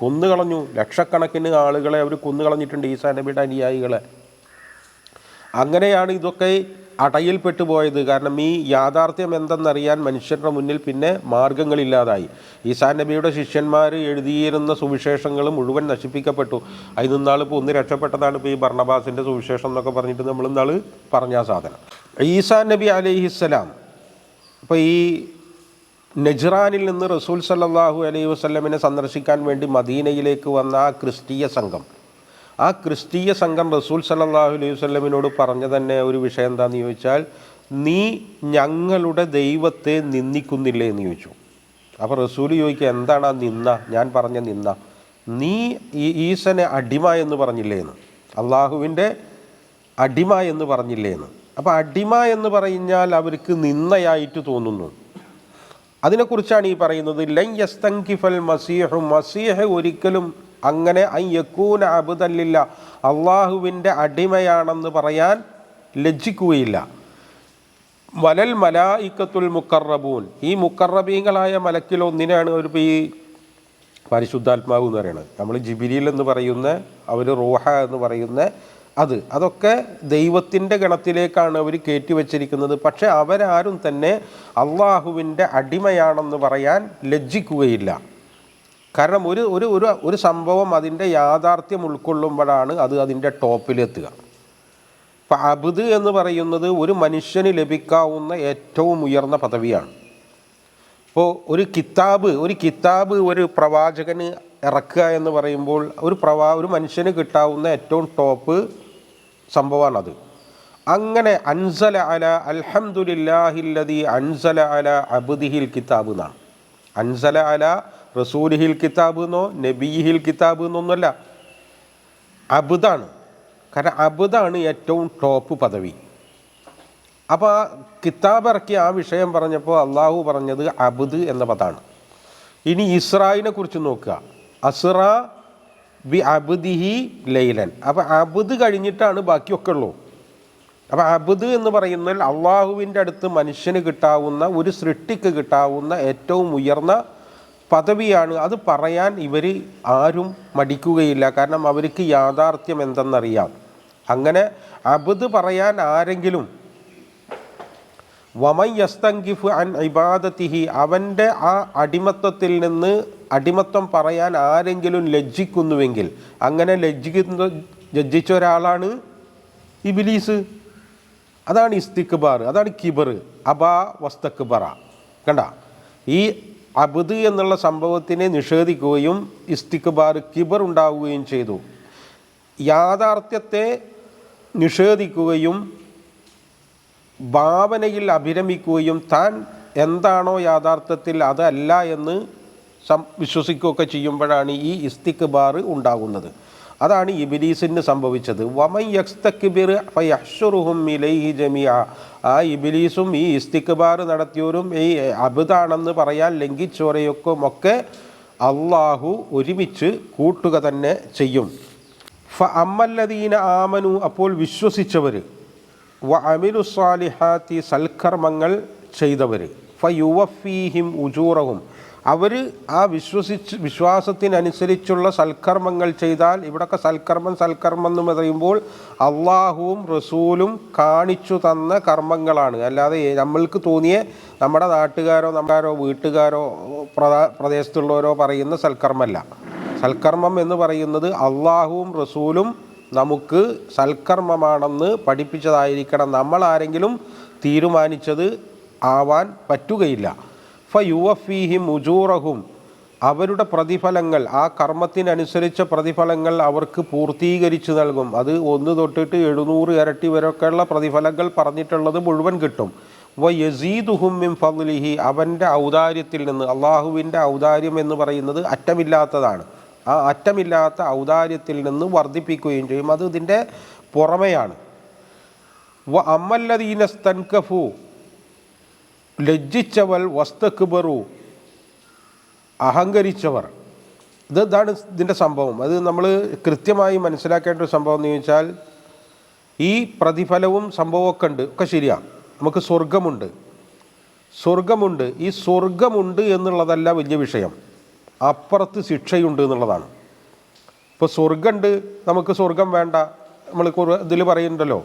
കൊന്നുകളഞ്ഞു. ലക്ഷക്കണക്കിന് ആളുകളെ അവർ കൊന്നുകളഞ്ഞിട്ടുണ്ട്, ഈസാ നബിയുടെ അനുയായികളെ. അങ്ങനെയാണ് ഇതൊക്കെ അടയിൽപ്പെട്ടു പോയത്. കാരണം ഈ യാഥാർത്ഥ്യം എന്തെന്നറിയാൻ മനുഷ്യരുടെ മുന്നിൽ പിന്നെ മാർഗങ്ങളില്ലാതായി. ഈസാ നബിയുടെ ശിഷ്യന്മാർ എഴുതിയിരുന്ന സുവിശേഷങ്ങൾ മുഴുവൻ നശിപ്പിക്കപ്പെട്ടു. അതിൽ നിന്നാളിപ്പോൾ ഒന്ന് രക്ഷപ്പെട്ടതാണ് ഇപ്പോൾ ഈ ബർണബാസിൻ്റെ സുവിശേഷം എന്നൊക്കെ പറഞ്ഞിട്ട് നമ്മൾ ഇന്നാൾ പറഞ്ഞ ആ സാധനം. ഈസാ നബി അലൈഹിസ്സലാം ഇപ്പോൾ ഈ നജ്റാനിൽ നിന്ന് റസൂൽ സല്ലല്ലാഹു അലൈഹി വസല്ലമിനെ സന്ദർശിക്കാൻ വേണ്ടി മദീനയിലേക്ക് വന്ന ആ ക്രിസ്തീയ സംഘം റസൂൽ സല്ലല്ലാഹു അലൈഹി വസല്ലമിനോട് പറഞ്ഞ തന്നെ ഒരു വിഷയം എന്താണെന്ന് ചോദിച്ചാൽ, നീ ഞങ്ങളുടെ ദൈവത്തെ നിന്ദിക്കുന്നില്ലേ എന്ന് ചോദിച്ചു. അപ്പോൾ റസൂൽ ചോദിക്കുക, എന്താണ് ആ നിന്ന? ഞാൻ പറഞ്ഞ നിന്ന, നീ ഈസനെ അടിമ എന്ന് പറഞ്ഞില്ലേ എന്ന്, അള്ളാഹുവിൻ്റെ അടിമ എന്ന് പറഞ്ഞില്ലേ എന്ന്. അപ്പോൾ അടിമ എന്ന് പറഞ്ഞാൽ അവർക്ക് നിന്നയായിട്ട് തോന്നുന്നു. അതിനെക്കുറിച്ചാണ് ഈ പറയുന്നത്. ലൻ യസ്തൻകിഫൽ മസീഹ് ഒരിക്കലും അങ്ങനെ യകൂന അബ്ദല്ലില്ല, അള്ളാഹുവിൻ്റെ അടിമയാണെന്ന് പറയാൻ ലജ്ജിക്കുകയില്ല. വലൽ മലായിക്കത്തുൽ മുഖറബൂൻ, ഈ മുഖറബീങ്ങളായ മലക്കിലൊന്നിനാണ് ഒരു ഈ പരിശുദ്ധാത്മാവ് എന്ന് പറയുന്നത്. നമ്മൾ ജിബിരിൽ എന്ന് പറയുന്ന, അവർ റൂഹ എന്ന് പറയുന്ന അതൊക്കെ ദൈവത്തിൻ്റെ ഗണത്തിലേക്കാണ് അവർ കയറ്റി വച്ചിരിക്കുന്നത്. പക്ഷേ അവരാരും തന്നെ അള്ളാഹുവിൻ്റെ അടിമയാണെന്ന് പറയാൻ ലജ്ജിക്കുകയില്ല. കാരണം ഒരു സംഭവം അതിൻ്റെ യാഥാർത്ഥ്യം ഉൾക്കൊള്ളുമ്പോഴാണ് അത് അതിൻ്റെ ടോപ്പിലെത്തുക. ഇപ്പം അബ്ദ് എന്ന് പറയുന്നത് ഒരു മനുഷ്യന് ലഭിക്കാവുന്ന ഏറ്റവും ഉയർന്ന പദവിയാണ്. ഇപ്പോൾ ഒരു കിതാബ് ഒരു പ്രവാചകന് ഇറക്കുക എന്ന് പറയുമ്പോൾ ഒരു മനുഷ്യന് കിട്ടാവുന്ന ഏറ്റവും ടോപ്പ് സംഭവമാണത്. അങ്ങനെ അൻസല അല അൽഹംദുലില്ലാഹില്ലദീ അൻസല അല അബ്ദിഹിൽ കിതാബ് എന്നാണ്. അൻസല അല റസൂലിഹിൽ കിതാബ് എന്നോ നബിഹിൽ കിതാബ് എന്നൊന്നുമല്ല, അബ്ദാണ്. കാരണം അബ്ദാണ് ഏറ്റവും ടോപ്പ് പദവി. അപ്പോൾ ആ കിതാബ് ഇറക്കി ആ വിഷയം പറഞ്ഞപ്പോൾ അള്ളാഹു പറഞ്ഞത് അബ്ദ് എന്ന പദമാണ്. ഇനി ഇസ്രായിനെ കുറിച്ച് നോക്കുക, അസ്റ ബി അബ്ദിഹി ലൈലൻ. അപ്പോൾ അബ്ദ് കഴിഞ്ഞിട്ടാണ് ബാക്കിയൊക്കെ ഉള്ളൂ. അപ്പോൾ അബ്ദ് എന്ന് പറയുന്നത് അള്ളാഹുവിൻ്റെ അടുത്ത് മനുഷ്യന് കിട്ടാവുന്ന, ഒരു സൃഷ്ടിക്ക് കിട്ടാവുന്ന ഏറ്റവും ഉയർന്ന പദവിയാണ്. അത് പറയാൻ ഇവർ ആരും മടിക്കുകയില്ല. കാരണം അവർക്ക് യാഥാർത്ഥ്യം എന്തെന്നറിയാം. അങ്ങനെ അബ്ദ് പറയാൻ ആരെങ്കിലും വമൻ യസ്തൻകിഫ് അൻ ഇബാദത്തിഹി, അവൻ്റെ ആ അടിമത്വം പറയാൻ ആരെങ്കിലും ലജ്ജിക്കുന്നുവെങ്കിൽ, അങ്ങനെ ലജ്ജിച്ച ഒരാളാണ് ഇബ്ലീസ്. അതാണ് ഇസ്തിക്ബാർ, അതാണ് കിബർ. അബാ വസ്തക്ബറ. കണ്ട, ഈ അബ്ദ് എന്നുള്ള സംഭവത്തിനെ നിഷേധിക്കുകയും ഇസ്തിക്ബാർ കിബർ ഉണ്ടാവുകയും ചെയ്തു. യാഥാർത്ഥ്യത്തെ നിഷേധിക്കുകയും ഭാവനയിൽ അഭിരമിക്കുകയും താൻ എന്താണോ യാഥാർത്ഥ്യത്തിൽ അതല്ല എന്ന് വിശ്വസിക്കുകയൊക്കെ ചെയ്യുമ്പോഴാണ് ഈ ഇസ്തിക്ബാർ ഉണ്ടാകുന്നത്. അതാണ് ഇബ്ലീസിന് സംഭവിച്ചത്. വമൻ യസ്തക്ബിർ ഫയഹ്ശുറുഹും ഇലൈഹി ജമീഅ. ആ ഇബ്ലീസും ഈ ഇസ്തിക്ബാർ നടത്തിയവരും ഈ അബ്ദാണെന്ന് പറയാൻ ലംഘിച്ചവരെയൊക്കെ അള്ളാഹു ഒരുമിച്ച് കൂട്ടുക തന്നെ ചെയ്യും. ഫഅമ്മല്ലദീന ആമനു, അപ്പോൾ വിശ്വസിച്ചവർ, വഅമിലു സ്വാലിഹാത്തി, സൽക്കർമ്മങ്ങൾ ചെയ്തവർ, ഫയുവഫീഹിം ഉജൂറഹും, അവർ ആ വിശ്വാസത്തിനനുസരിച്ചുള്ള സൽക്കർമ്മങ്ങൾ ചെയ്താൽ, ഇവിടൊക്കെ സൽക്കർമ്മം എന്ന് പറയുമ്പോൾ അള്ളാഹുവും റസൂലും കാണിച്ചു തന്ന കർമ്മങ്ങളാണ്. അല്ലാതെ നമ്മൾക്ക് തോന്നിയ നമ്മുടെ നാട്ടുകാരോ വീട്ടുകാരോ പ്രദേശത്തുള്ളവരോ പറയുന്ന സൽക്കർമ്മമല്ല. സൽക്കർമ്മം എന്ന് പറയുന്നത് അള്ളാഹുവും റസൂലും നമുക്ക് സൽക്കർമ്മമാണെന്ന് പഠിപ്പിച്ചതായിരിക്കണം. നമ്മൾ ആരെങ്കിലും തീരുമാനിച്ചത് ആവാൻ പറ്റുകയില്ല. ഫയുവഫീഹിം ഉജൂറഹും, അവരുടെ പ്രതിഫലങ്ങൾ, ആ കർമ്മത്തിനനുസരിച്ച പ്രതിഫലങ്ങൾ അവർക്ക് പൂർത്തീകരിച്ച് നൽകും. അത് 1 തൊട്ടിട്ട് 700 ഇരട്ടി വരെയൊക്കെയുള്ള പ്രതിഫലങ്ങൾ പറഞ്ഞിട്ടുള്ളത് മുഴുവൻ കിട്ടും. വയസീദുഹും മിൻ ഫദ്ലിഹി, അവൻ്റെ ഔദാര്യത്തിൽ നിന്ന്. അള്ളാഹുവിൻ്റെ ഔദാര്യം എന്ന് പറയുന്നത് അറ്റമില്ലാത്തതാണ്. ആ അറ്റമില്ലാത്ത ഔദാര്യത്തിൽ നിന്ന് വർദ്ധിപ്പിക്കുകയും ചെയ്യും. അത് ഇതിൻ്റെ പുറമെയാണ്. വ അമ്മല്ലദീന സ്തൻകഫു, ലജ്ജിച്ചവർ, വസ്തക്ബറു, അഹങ്കരിച്ചവർ. ഇതാണ് ഇതിൻ്റെ സംഭവം. അത് നമ്മൾ കൃത്യമായി മനസ്സിലാക്കേണ്ട ഒരു സംഭവം എന്ന് ചോദിച്ചാൽ, ഈ പ്രതിഫലവും സംഭവമൊക്കെ ഉണ്ട്, ഒക്കെ ശരിയാണ്. നമുക്ക് സ്വർഗമുണ്ട്. ഈ സ്വർഗമുണ്ട് എന്നുള്ളതല്ല വലിയ വിഷയം. അപ്പുറത്ത് ശിക്ഷയുണ്ട് എന്നുള്ളതാണ്. ഇപ്പോൾ സ്വർഗമുണ്ട്, നമുക്ക് സ്വർഗം വേണ്ട. നമ്മൾ ഇതിൽ പറയുന്നുണ്ടല്ലോ,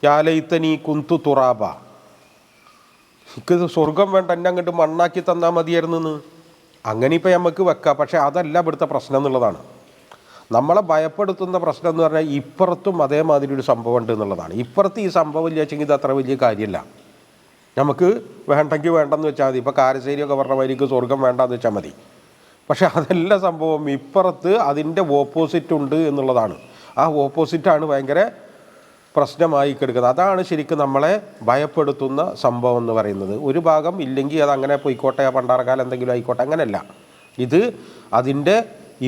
യാലൈത്തനി കുന്തു തുറാബ, എനിക്ക് സ്വർഗം വേണ്ട, എന്നെ അങ്ങോട്ട് മണ്ണാക്കി തന്നാൽ മതിയായിരുന്നു. അങ്ങനെ ഇപ്പം നമുക്ക് വെക്കാം. പക്ഷേ അതല്ല ഇവിടുത്തെ പ്രശ്നം എന്നുള്ളതാണ്. നമ്മളെ ഭയപ്പെടുത്തുന്ന പ്രശ്നം എന്ന് പറഞ്ഞാൽ ഇപ്പുറത്തും അതേമാതിരി ഒരു സംഭവം ഉണ്ട് എന്നുള്ളതാണ്. ഇപ്പുറത്ത് ഈ സംഭവം ഇല്ല വെച്ചെങ്കിൽ ഇത് അത്ര വലിയ കാര്യമില്ല. നമുക്ക് വേണ്ടെങ്കിൽ വേണ്ടെന്ന് വെച്ചാൽ മതി. ഇപ്പോൾ കാരശ്ശേരിയൊക്കെ പറഞ്ഞ മാതിരിക്ക് സ്വർഗം വേണ്ടെന്ന് വെച്ചാൽ മതി. പക്ഷേ അതല്ല സംഭവം, ഇപ്പുറത്ത് അതിൻ്റെ ഓപ്പോസിറ്റ് ഉണ്ട് എന്നുള്ളതാണ്. ആ ഓപ്പോസിറ്റാണ് ഭയങ്കര പ്രശ്നമായി കിടക്കുന്നത്. അതാണ് ശരിക്കും നമ്മളെ ഭയപ്പെടുത്തുന്ന സംഭവം എന്ന് പറയുന്നത്. ഒരു ഭാഗം ഇല്ലെങ്കിൽ അത് അങ്ങനെ പോയിക്കോട്ടെ, ആ പണ്ടാറക്കാലം എന്തെങ്കിലും ആയിക്കോട്ടെ, അങ്ങനെയല്ല. ഇത് അതിൻ്റെ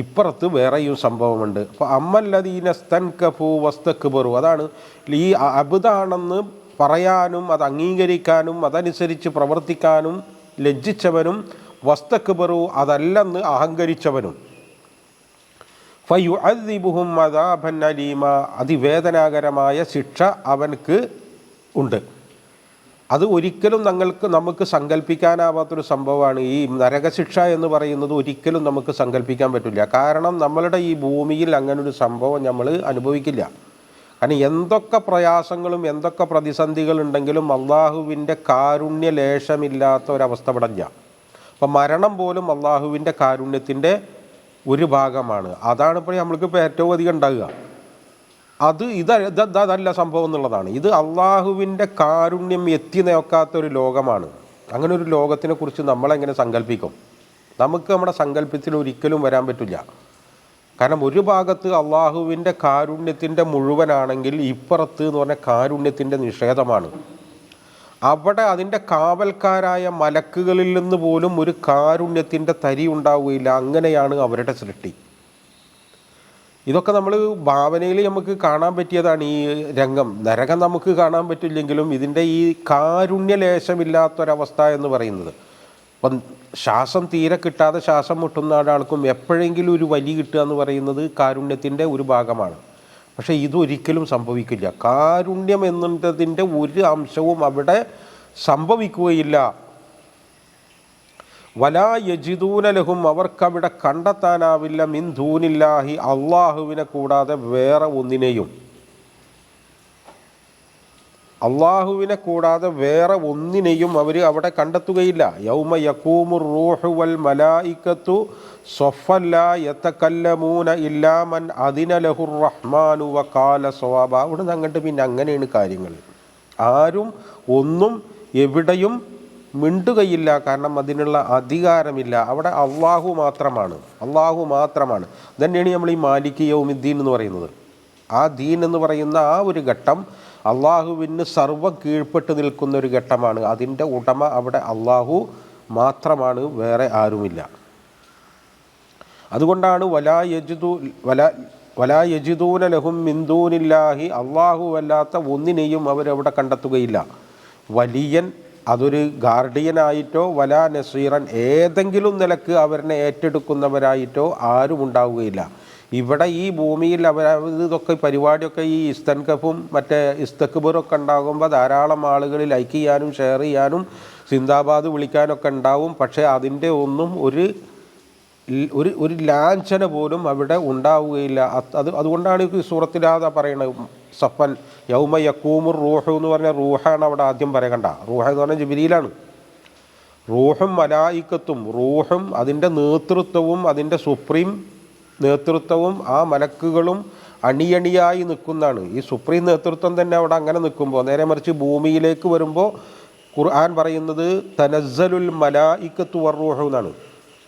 ഇപ്പുറത്ത് വേറെയും സംഭവമുണ്ട്. അപ്പോൾ അമ്മല്ലദീന സ്തൻകഫു വസ്തക്ബറു, അതാണ് ഈ അബുദാണെന്ന് പറയാനും അത് അംഗീകരിക്കാനും അതനുസരിച്ച് പ്രവർത്തിക്കാനും ലജ്ജിച്ചവനും, വസ്തക്ബറു അതല്ലെന്ന് അഹങ്കരിച്ചവനും, ഫയുഅദ്ദിബുഹും അദാബൻ അലീമ, അതിവേദനാകരമായ ശിക്ഷ അവൻക്ക് ഉണ്ട്. അത് ഒരിക്കലും നമുക്ക് സങ്കല്പിക്കാനാവാത്തൊരു സംഭവമാണ്. ഈ നരകശിക്ഷ എന്ന് പറയുന്നത് ഒരിക്കലും നമുക്ക് സങ്കല്പിക്കാൻ പറ്റില്ല. കാരണം നമ്മളുടെ ഈ ഭൂമിയിൽ അങ്ങനൊരു സംഭവം നമ്മൾ അനുഭവിക്കില്ല. കാരണം എന്തൊക്കെ പ്രയാസങ്ങളും എന്തൊക്കെ പ്രതിസന്ധികളുണ്ടെങ്കിലും അള്ളാഹുവിൻ്റെ കാരുണ്യ ലേശമില്ലാത്ത ഒരവസ്ഥ ഇവിടെ ഇല്ല. അപ്പം മരണം പോലും അള്ളാഹുവിൻ്റെ കാരുണ്യത്തിൻ്റെ ഒരു ഭാഗമാണ്. അതാണ് ഇപ്പോൾ നമ്മൾക്കിപ്പോൾ ഏറ്റവും അധികം ഉണ്ടാകുക. ഇതല്ല സംഭവം എന്നുള്ളതാണ്. ഇത് അള്ളാഹുവിൻ്റെ കാരുണ്യം എത്തി നോക്കാത്തൊരു ലോകമാണ്. അങ്ങനെ ഒരു ലോകത്തിനെ കുറിച്ച് നമ്മളെങ്ങനെ സങ്കല്പിക്കും? നമുക്ക് നമ്മുടെ സങ്കല്പത്തിൽ ഒരിക്കലും വരാൻ പറ്റില്ല. കാരണം ഒരു ഭാഗത്ത് അള്ളാഹുവിൻ്റെ കാരുണ്യത്തിൻ്റെ മുഴുവനാണെങ്കിൽ ഇപ്പുറത്ത് എന്ന് പറഞ്ഞാൽ കാരുണ്യത്തിൻ്റെ നിഷേധമാണ്. അവിടെ അതിൻ്റെ കാവൽക്കാരായ മലക്കുകളിൽ നിന്ന് പോലും ഒരു കാരുണ്യത്തിൻ്റെ തരി ഉണ്ടാവുകയില്ല. അങ്ങനെയാണ് അവരുടെ സൃഷ്ടി. ഇതൊക്കെ നമ്മൾ ഭാവനയിൽ നമുക്ക് കാണാൻ പറ്റിയതാണ് ഈ രംഗം. നരകം നമുക്ക് കാണാൻ പറ്റില്ലെങ്കിലും ഇതിൻ്റെ ഈ കാരുണ്യലേശമില്ലാത്തൊരവസ്ഥ എന്ന് പറയുന്നത്, അപ്പം ശ്വാസം തീരെ കിട്ടാതെ ശ്വാസം മുട്ടുന്ന ഒരാൾക്കും എപ്പോഴെങ്കിലും ഒരു വലി കിട്ടുക എന്ന് പറയുന്നത് കാരുണ്യത്തിൻ്റെ ഒരു ഭാഗമാണ്. പക്ഷേ ഇതൊരിക്കലും സംഭവിക്കില്ല. കാരുണ്യം എന്നതിൻ്റെ ഒരു അംശവും അവിടെ സംഭവിക്കുകയില്ല. വലാ യജിദൂന ലഹും, അവർക്കവിടെ കണ്ടെത്താനാവില്ല, മിൻ ദൂനില്ലാഹി, അള്ളാഹുവിനെ കൂടാതെ വേറെ ഒന്നിനെയും, അള്ളാഹുവിനെ കൂടാതെ വേറെ ഒന്നിനെയും അവർ അവിടെ കണ്ടെത്തുകയില്ല. യൗമ യഖൂമുർ റൂഹു വൽ മലായികത്തു സ്വഫൻ ലാ യതകല്ലമൂന ഇല്ലാ മൻ അദിന ലഹുർ റഹ്മാനു വഖാല സ്വവാബ. അവിടെ നിന്ന് അങ്ങോട്ട് പിന്നെ അങ്ങനെയാണ് കാര്യങ്ങൾ. ആരും ഒന്നും എവിടെയും മിണ്ടുകയില്ല. കാരണം അതിനുള്ള അധികാരമില്ല. അവിടെ അള്ളാഹു മാത്രമാണ്. തന്നെയാണ് നമ്മൾ ഈ മാലിക് യൗമിദ്ദീൻ എന്ന് പറയുന്നത്. ആ ദീൻ എന്ന് പറയുന്ന ആ ഒരു ഘട്ടം അള്ളാഹുവിന് സർവ്വം കീഴ്പ്പെട്ട് നിൽക്കുന്ന ഒരു ഘട്ടമാണ്. അതിൻ്റെ ഉടമ അവിടെ അള്ളാഹു മാത്രമാണ്, വേറെ ആരുമില്ല. അതുകൊണ്ടാണ് വലാ യജിദൂന ലഹും മിൻ ദൂനില്ലാഹി, അള്ളാഹു അല്ലാത്ത ഒന്നിനെയും അവരവിടെ കണ്ടെത്തുകയില്ല. വലിയൻ, അതൊരു ഗാർഡിയനായിട്ടോ വലാ നസീറൻ, ഏതെങ്കിലും നിലക്ക് അവരെ ഏറ്റെടുക്കുന്നവരായിട്ടോ ആരും ഉണ്ടാവുകയില്ല. ഇവിടെ ഈ ഭൂമിയിൽ ഇതൊക്കെ പരിപാടിയൊക്കെ ഈ ഇസ്തൻകഫും മറ്റേ ഇസ്തക്ബറൊക്കെ ഉണ്ടാകുമ്പോൾ ധാരാളം ആളുകൾ ലൈക്ക് ചെയ്യാനും ഷെയർ ചെയ്യാനും സിന്ദാബാദ് വിളിക്കാനൊക്കെ ഉണ്ടാവും. പക്ഷേ അതിൻ്റെ ഒന്നും ഒരു ലാഞ്ചന പോലും അവിടെ ഉണ്ടാവുകയില്ല. അതുകൊണ്ടാണ് ഈ സൂറത്തിലാതാ പറയണത്, സഫൻ യൗമ യഖൂമുർ റൂഹു എന്ന് പറഞ്ഞാൽ റൂഹാണ് അവിടെ ആദ്യം പറയണ്ട. റൂഹ എന്ന് പറഞ്ഞാൽ ജിബ്രീലാണ്. റൂഹും മലായിക്കത്തും, റൂഹും അതിൻ്റെ നേതൃത്വവും അതിൻ്റെ സുപ്രീം നേതൃത്വവും ആ മലക്കുകളും അണിയണിയായി നിൽക്കുന്നതാണ്. ഈ സുപ്രീം നേതൃത്വം തന്നെ അവിടെ അങ്ങനെ നിൽക്കുമ്പോൾ, നേരെ മറിച്ച് ഭൂമിയിലേക്ക് വരുമ്പോൾ ഖുർആൻ പറയുന്നത് തനസ്സലുൽ മലായിക്കത്തു വറൂഹു എന്നാണ്.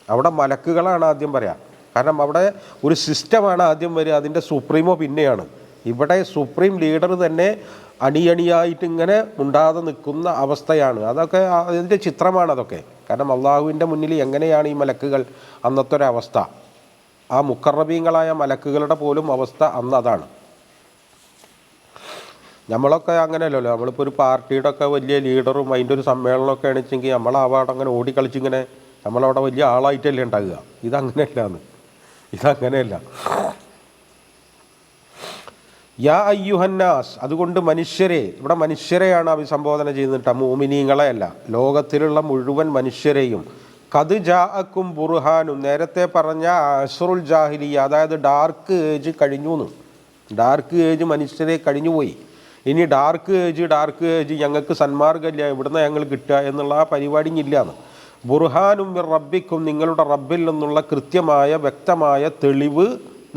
അവിടെ മലക്കുകളാണ് ആദ്യം പറയാം. കാരണം അവിടെ ഒരു സിസ്റ്റമാണ് ആദ്യം വരിക, അതിൻ്റെ സുപ്രീമോ പിന്നെയാണ്. ഇവിടെ സുപ്രീം ലീഡർ തന്നെ അണിയണിയായിട്ട് ഇങ്ങനെ ഉണ്ടാതെ നിൽക്കുന്ന അവസ്ഥയാണ്. അതൊക്കെ അതിൻ്റെ ചിത്രമാണ് അതൊക്കെ. കാരണം അള്ളാഹുവിൻ്റെ മുന്നിൽ എങ്ങനെയാണ് ഈ മലക്കുകൾ അന്നത്തെ ഒരവസ്ഥ, ആ മുഖറബീങ്ങളായ മലക്കുകളുടെ പോലും അവസ്ഥ അന്ന് അതാണ്. നമ്മളൊക്കെ അങ്ങനെയല്ലല്ലോ. നമ്മളിപ്പോൾ ഒരു പാർട്ടിയുടെ ഒക്കെ വലിയ ലീഡറും അതിൻ്റെ ഒരു സമ്മേളനമൊക്കെ ആണെച്ചെങ്കിൽ നമ്മൾ അവിടെ അങ്ങനെ ഓടിക്കളിച്ചിങ്ങനെ നമ്മളവിടെ വലിയ ആളായിട്ടല്ലേ ഉണ്ടാകുക. ഇതങ്ങനെയല്ല. യാ അയ്യുഹന്നാസ്, അതുകൊണ്ട് മനുഷ്യരെ, ഇവിടെ മനുഷ്യരെയാണ് അഭിസംബോധന ചെയ്യുന്നിട്ട്, മോമിനീങ്ങളെ അല്ല, ലോകത്തിലുള്ള മുഴുവൻ മനുഷ്യരെയും. ഖദ് ജാഅക്കും ബുർഹാനും, നേരത്തെ പറഞ്ഞ അസ്റുൽ ജാഹിലിയ, അതായത് ഡാർക്ക് ഏജ് കഴിഞ്ഞു. ഡാർക്ക് ഏജ് മനുഷ്യരെ കഴിഞ്ഞുപോയി. ഇനി ഡാർക്ക് ഏജ് ഞങ്ങൾക്ക് സന്മാർഗമില്ല, ഇവിടുന്ന് ഞങ്ങൾ കിട്ടുക എന്നുള്ള ആ പരിപാടി ഇല്ലാന്ന്. ബുർഹാനും മിർ റബ്ബിക്കും, നിങ്ങളുടെ റബ്ബിൽ നിന്നുള്ള കൃത്യമായ വ്യക്തമായ തെളിവ്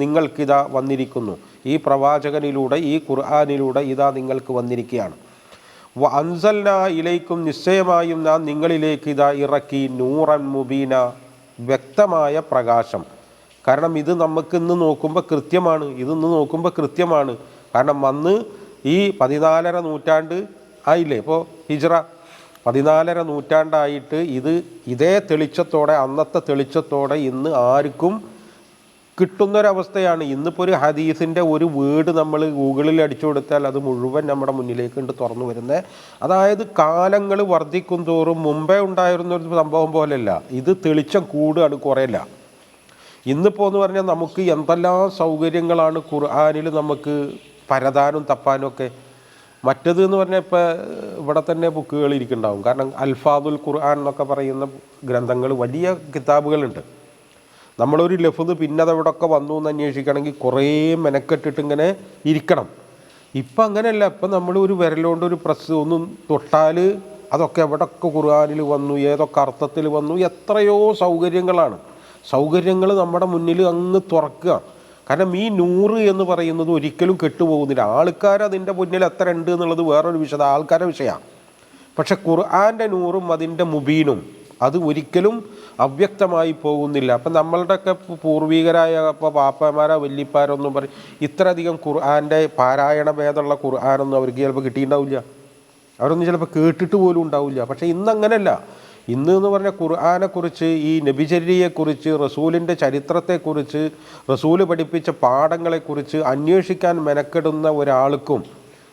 നിങ്ങൾക്കിതാ വന്നിരിക്കുന്നു. ഈ പ്രവാചകനിലൂടെ, ഈ ഖുർആനിലൂടെ ഇതാ നിങ്ങൾക്ക് വന്നിരിക്കുകയാണ്. വ അൻസൽന ഇലൈക്കും, നിശ്ചയമായും നാം നിങ്ങളിലേക്ക് ഇതാ ഇറക്കി, നൂറൻ മുബീന, വ്യക്തമായ പ്രകാശം. കാരണം ഇത് നമുക്ക് ഇന്ന് നോക്കുമ്പോൾ കൃത്യമാണ്. കാരണം അന്ന് ഈ 14ാം നൂറ്റാണ്ട് ആയില്ലേ, ഇപ്പോൾ ഹിജ്റ 14ാം നൂറ്റാണ്ടായിട്ട് ഇതേ തെളിച്ചത്തോടെ, അന്നത്തെ തെളിച്ചത്തോടെ ഇന്ന് ആർക്കും കിട്ടുന്നൊരവസ്ഥയാണ്. ഇന്നിപ്പോൾ ഒരു ഹദീസിൻ്റെ ഒരു വേർഡ് നമ്മൾ ഗൂഗിളിൽ അടിച്ചു കൊടുത്താൽ അത് മുഴുവൻ നമ്മുടെ മുന്നിലേക്ക് ഉണ്ട് തുറന്നു വരുന്നത്. അതായത് കാലങ്ങൾ വർദ്ധിക്കും തോറും മുമ്പേ ഉണ്ടായിരുന്നൊരു സംഭവം പോലെയല്ല, ഇത് തെളിച്ചം കൂടുകയാണ്, കുറയല്ല. ഇന്നിപ്പോൾ എന്ന് പറഞ്ഞാൽ നമുക്ക് എന്തെല്ലാം സൗകര്യങ്ങളാണ് ഖുർആനിൽ നമുക്ക് പരതാനും തപ്പാനും ഒക്കെ. മറ്റത് എന്ന് പറഞ്ഞാൽ ഇപ്പോൾ ഇവിടെ തന്നെ ബുക്കുകൾ ഇരിക്കുന്നുണ്ടാവും. കാരണം അൽഫാദുൽ ഖുർആൻ എന്നൊക്കെ പറയുന്ന ഗ്രന്ഥങ്ങൾ, വലിയ കിതാബുകളുണ്ട്. നമ്മളൊരു ലഫ്ദ് പിന്നെ അതെവിടെയൊക്കെ വന്നു എന്ന് അന്വേഷിക്കണമെങ്കിൽ കുറേ മെനക്കെട്ടിട്ട് ഇങ്ങനെ ഇരിക്കണം. ഇപ്പം അങ്ങനെയല്ല. ഇപ്പം നമ്മൾ ഒരു വിരലുകൊണ്ട് ഒരു പ്രസ് ഒന്നും തൊട്ടാൽ അതൊക്കെ എവിടെയൊക്കെ ഖുർആനിൽ വന്നു, ഏതൊക്കെ അർത്ഥത്തിൽ വന്നു, എത്രയോ സൗകര്യങ്ങൾ നമ്മുടെ മുന്നിൽ അങ്ങ് തുറക്കുക. കാരണം ഈ 100 എന്ന് പറയുന്നത് ഒരിക്കലും കെട്ടുപോകുന്നില്ല. ആൾക്കാരതിൻ്റെ മുന്നിൽ എത്ര ഉണ്ട് എന്നുള്ളത് വേറൊരു വിഷയം, ആൾക്കാരുടെ വിഷയമാണ്. പക്ഷെ ഖുർആൻ്റെ 100ഉം അതിൻ്റെ മുബീനും അത് ഒരിക്കലും അവ്യക്തമായി പോകുന്നില്ല. അപ്പം നമ്മളുടെയൊക്കെ പൂർവികരായ ഇപ്പോൾ പാപ്പമാരോ വല്യപ്പാരൊന്നും പറയും ഇത്രയധികം ഖുർആൻ്റെ പാരായണ ഭേദമുള്ള ഖുർആനൊന്നും അവർക്ക് ചിലപ്പോൾ കിട്ടിയിട്ടുണ്ടാവില്ല, അവരൊന്നും ചിലപ്പോൾ കേട്ടിട്ട് പോലും ഉണ്ടാവില്ല. പക്ഷേ ഇന്നങ്ങനെയല്ല. ഇന്ന് എന്ന് പറഞ്ഞാൽ ഖുർആനെക്കുറിച്ച്, ഈ നബിചര്യയെക്കുറിച്ച്, റസൂലിൻ്റെ ചരിത്രത്തെക്കുറിച്ച്, റസൂല് പഠിപ്പിച്ച പാഠങ്ങളെക്കുറിച്ച് അന്വേഷിക്കാൻ മെനക്കെടുന്ന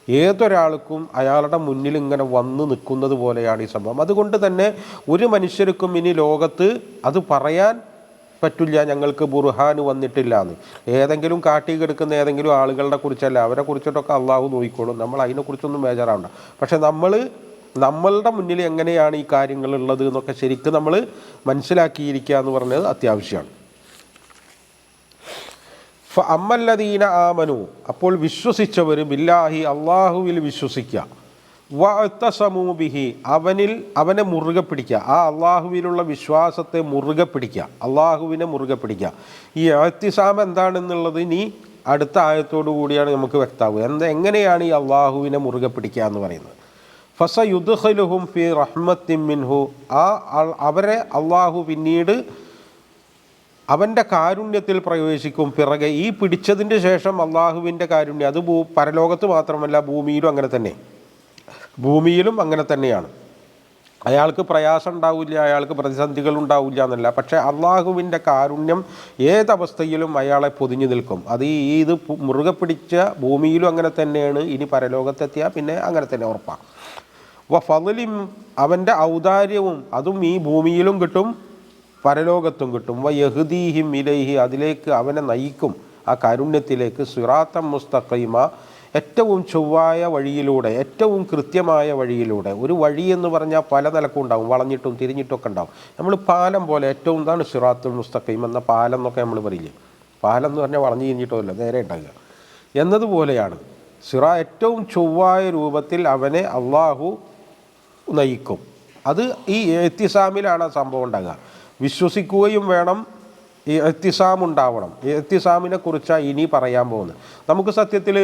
ഏതൊരാൾക്കും അയാളുടെ മുന്നിൽ ഇങ്ങനെ വന്ന് നിൽക്കുന്നത് പോലെയാണ് ഈ സംഭവം. അതുകൊണ്ട് തന്നെ ഒരു മനുഷ്യർക്കും ഇനി ലോകത്ത് അത് പറയാൻ പറ്റില്ല ഞങ്ങൾക്ക് ബുർഹാൻ വന്നിട്ടില്ല എന്ന്. ഏതെങ്കിലും കാട്ടി കിടക്കുന്ന ഏതെങ്കിലും ആളുകളുടെ കുറിച്ചല്ല, അവരെ കുറിച്ചിട്ടൊക്കെ അള്ളാഹു നോക്കിക്കോളും, നമ്മൾ അതിനെക്കുറിച്ചൊന്നും ബേജാറാവണ്ട. പക്ഷെ നമ്മളുടെ മുന്നിൽ എങ്ങനെയാണ് ഈ കാര്യങ്ങളുള്ളത് എന്നൊക്കെ ശരിക്കും നമ്മൾ മനസ്സിലാക്കിയിരിക്കുക എന്ന് പറഞ്ഞത് അത്യാവശ്യമാണ്. അമ്മല്ലദീന ആമനു, അപ്പോൾ വിശ്വസിച്ചവർ, ബില്ലാഹി, അള്ളാഹുവിൽ വിശ്വസിക്കുക, വഅതസമൂ ബിഹി, അവനെ മുറുകെ പിടിക്കുക, ആ അള്ളാഹുവിലുള്ള വിശ്വാസത്തെ മുറുകെ പിടിക്കുക, അള്ളാഹുവിനെ മുറുകെ പിടിക്കുക. ഈ ഇഅ്തിസാം എന്താണെന്നുള്ളത് ഇനി അടുത്ത ആയത്തോടു കൂടിയാണ് നമുക്ക് വ്യക്തമാവുക. എങ്ങനെയാണ് ഈ അള്ളാഹുവിനെ മുറുകെ പിടിക്കുക എന്ന് പറയുന്നത്. ഫസയുദ്ഖിലുഹും ഫീ റഹ്മത്തിൻ മിൻഹു, അവരെ അള്ളാഹു പിന്നീട് അവൻ്റെ കാരുണ്യത്തിൽ പ്രവേശിക്കും. പിറകെ ഈ പിടിച്ചതിൻ്റെ ശേഷം അള്ളാഹുവിൻ്റെ കാരുണ്യം അത് പരലോകത്ത് മാത്രമല്ല ഭൂമിയിലും അങ്ങനെ തന്നെയാണ്. അയാൾക്ക് പ്രയാസം ഉണ്ടാവില്ല, അയാൾക്ക് പ്രതിസന്ധികൾ ഉണ്ടാവില്ല എന്നല്ല, പക്ഷേ അള്ളാഹുവിൻ്റെ കാരുണ്യം ഏതവസ്ഥയിലും അയാളെ പൊതിഞ്ഞു നിൽക്കും. അത് ഇത് മുറുകെ പിടിച്ച ഭൂമിയിലും അങ്ങനെ തന്നെയാണ്, ഇനി പരലോകത്തെത്തിയാൽ പിന്നെ അങ്ങനെ തന്നെ ഉറപ്പാണ്. ഫളിം, അവൻ്റെ ഔദാര്യവും അതും ഈ ഭൂമിയിലും കിട്ടും പരലോകത്തും കിട്ടും. യഹ്ദീഹിം ഇലൈഹി, അതിലേക്ക് അവനെ നയിക്കും, ആ കാരുണ്യത്തിലേക്ക്. സിറാത്തം മുസ്തഖീമ, ഏറ്റവും ചൊവ്വായ വഴിയിലൂടെ, ഏറ്റവും കൃത്യമായ വഴിയിലൂടെ. ഒരു വഴി എന്ന് പറഞ്ഞാൽ പല നിലക്കും ഉണ്ടാവും, വളഞ്ഞിട്ടും തിരിഞ്ഞിട്ടൊക്കെ ഉണ്ടാവും. നമ്മൾ പാലം പോലെ ഏറ്റവും എന്താണ് സിറാത്തുൽ മുസ്തഖീം എന്ന പാലം എന്നൊക്കെ നമ്മൾ പറയില്ലേ. പാലം എന്ന് പറഞ്ഞാൽ വളഞ്ഞു തിരിഞ്ഞിട്ടല്ല, നേരെ ഉണ്ടാകുക എന്നതുപോലെയാണ് ഏറ്റവും ചൊവ്വായ രൂപത്തിൽ അവനെ അള്ളാഹു നയിക്കും. അത് ഈ ഇഅ്തിസാമിലാണ് സംഭവം ഉണ്ടാകുക. വിശ്വസിക്കുകയും വേണം, ഇഅ്തിസാം ഉണ്ടാവണം. ഇഅ്തിസാമിനെ കുറിച്ചാണ് ഇനി പറയാൻ പോകുന്നത്. നമുക്ക് സത്യത്തിൽ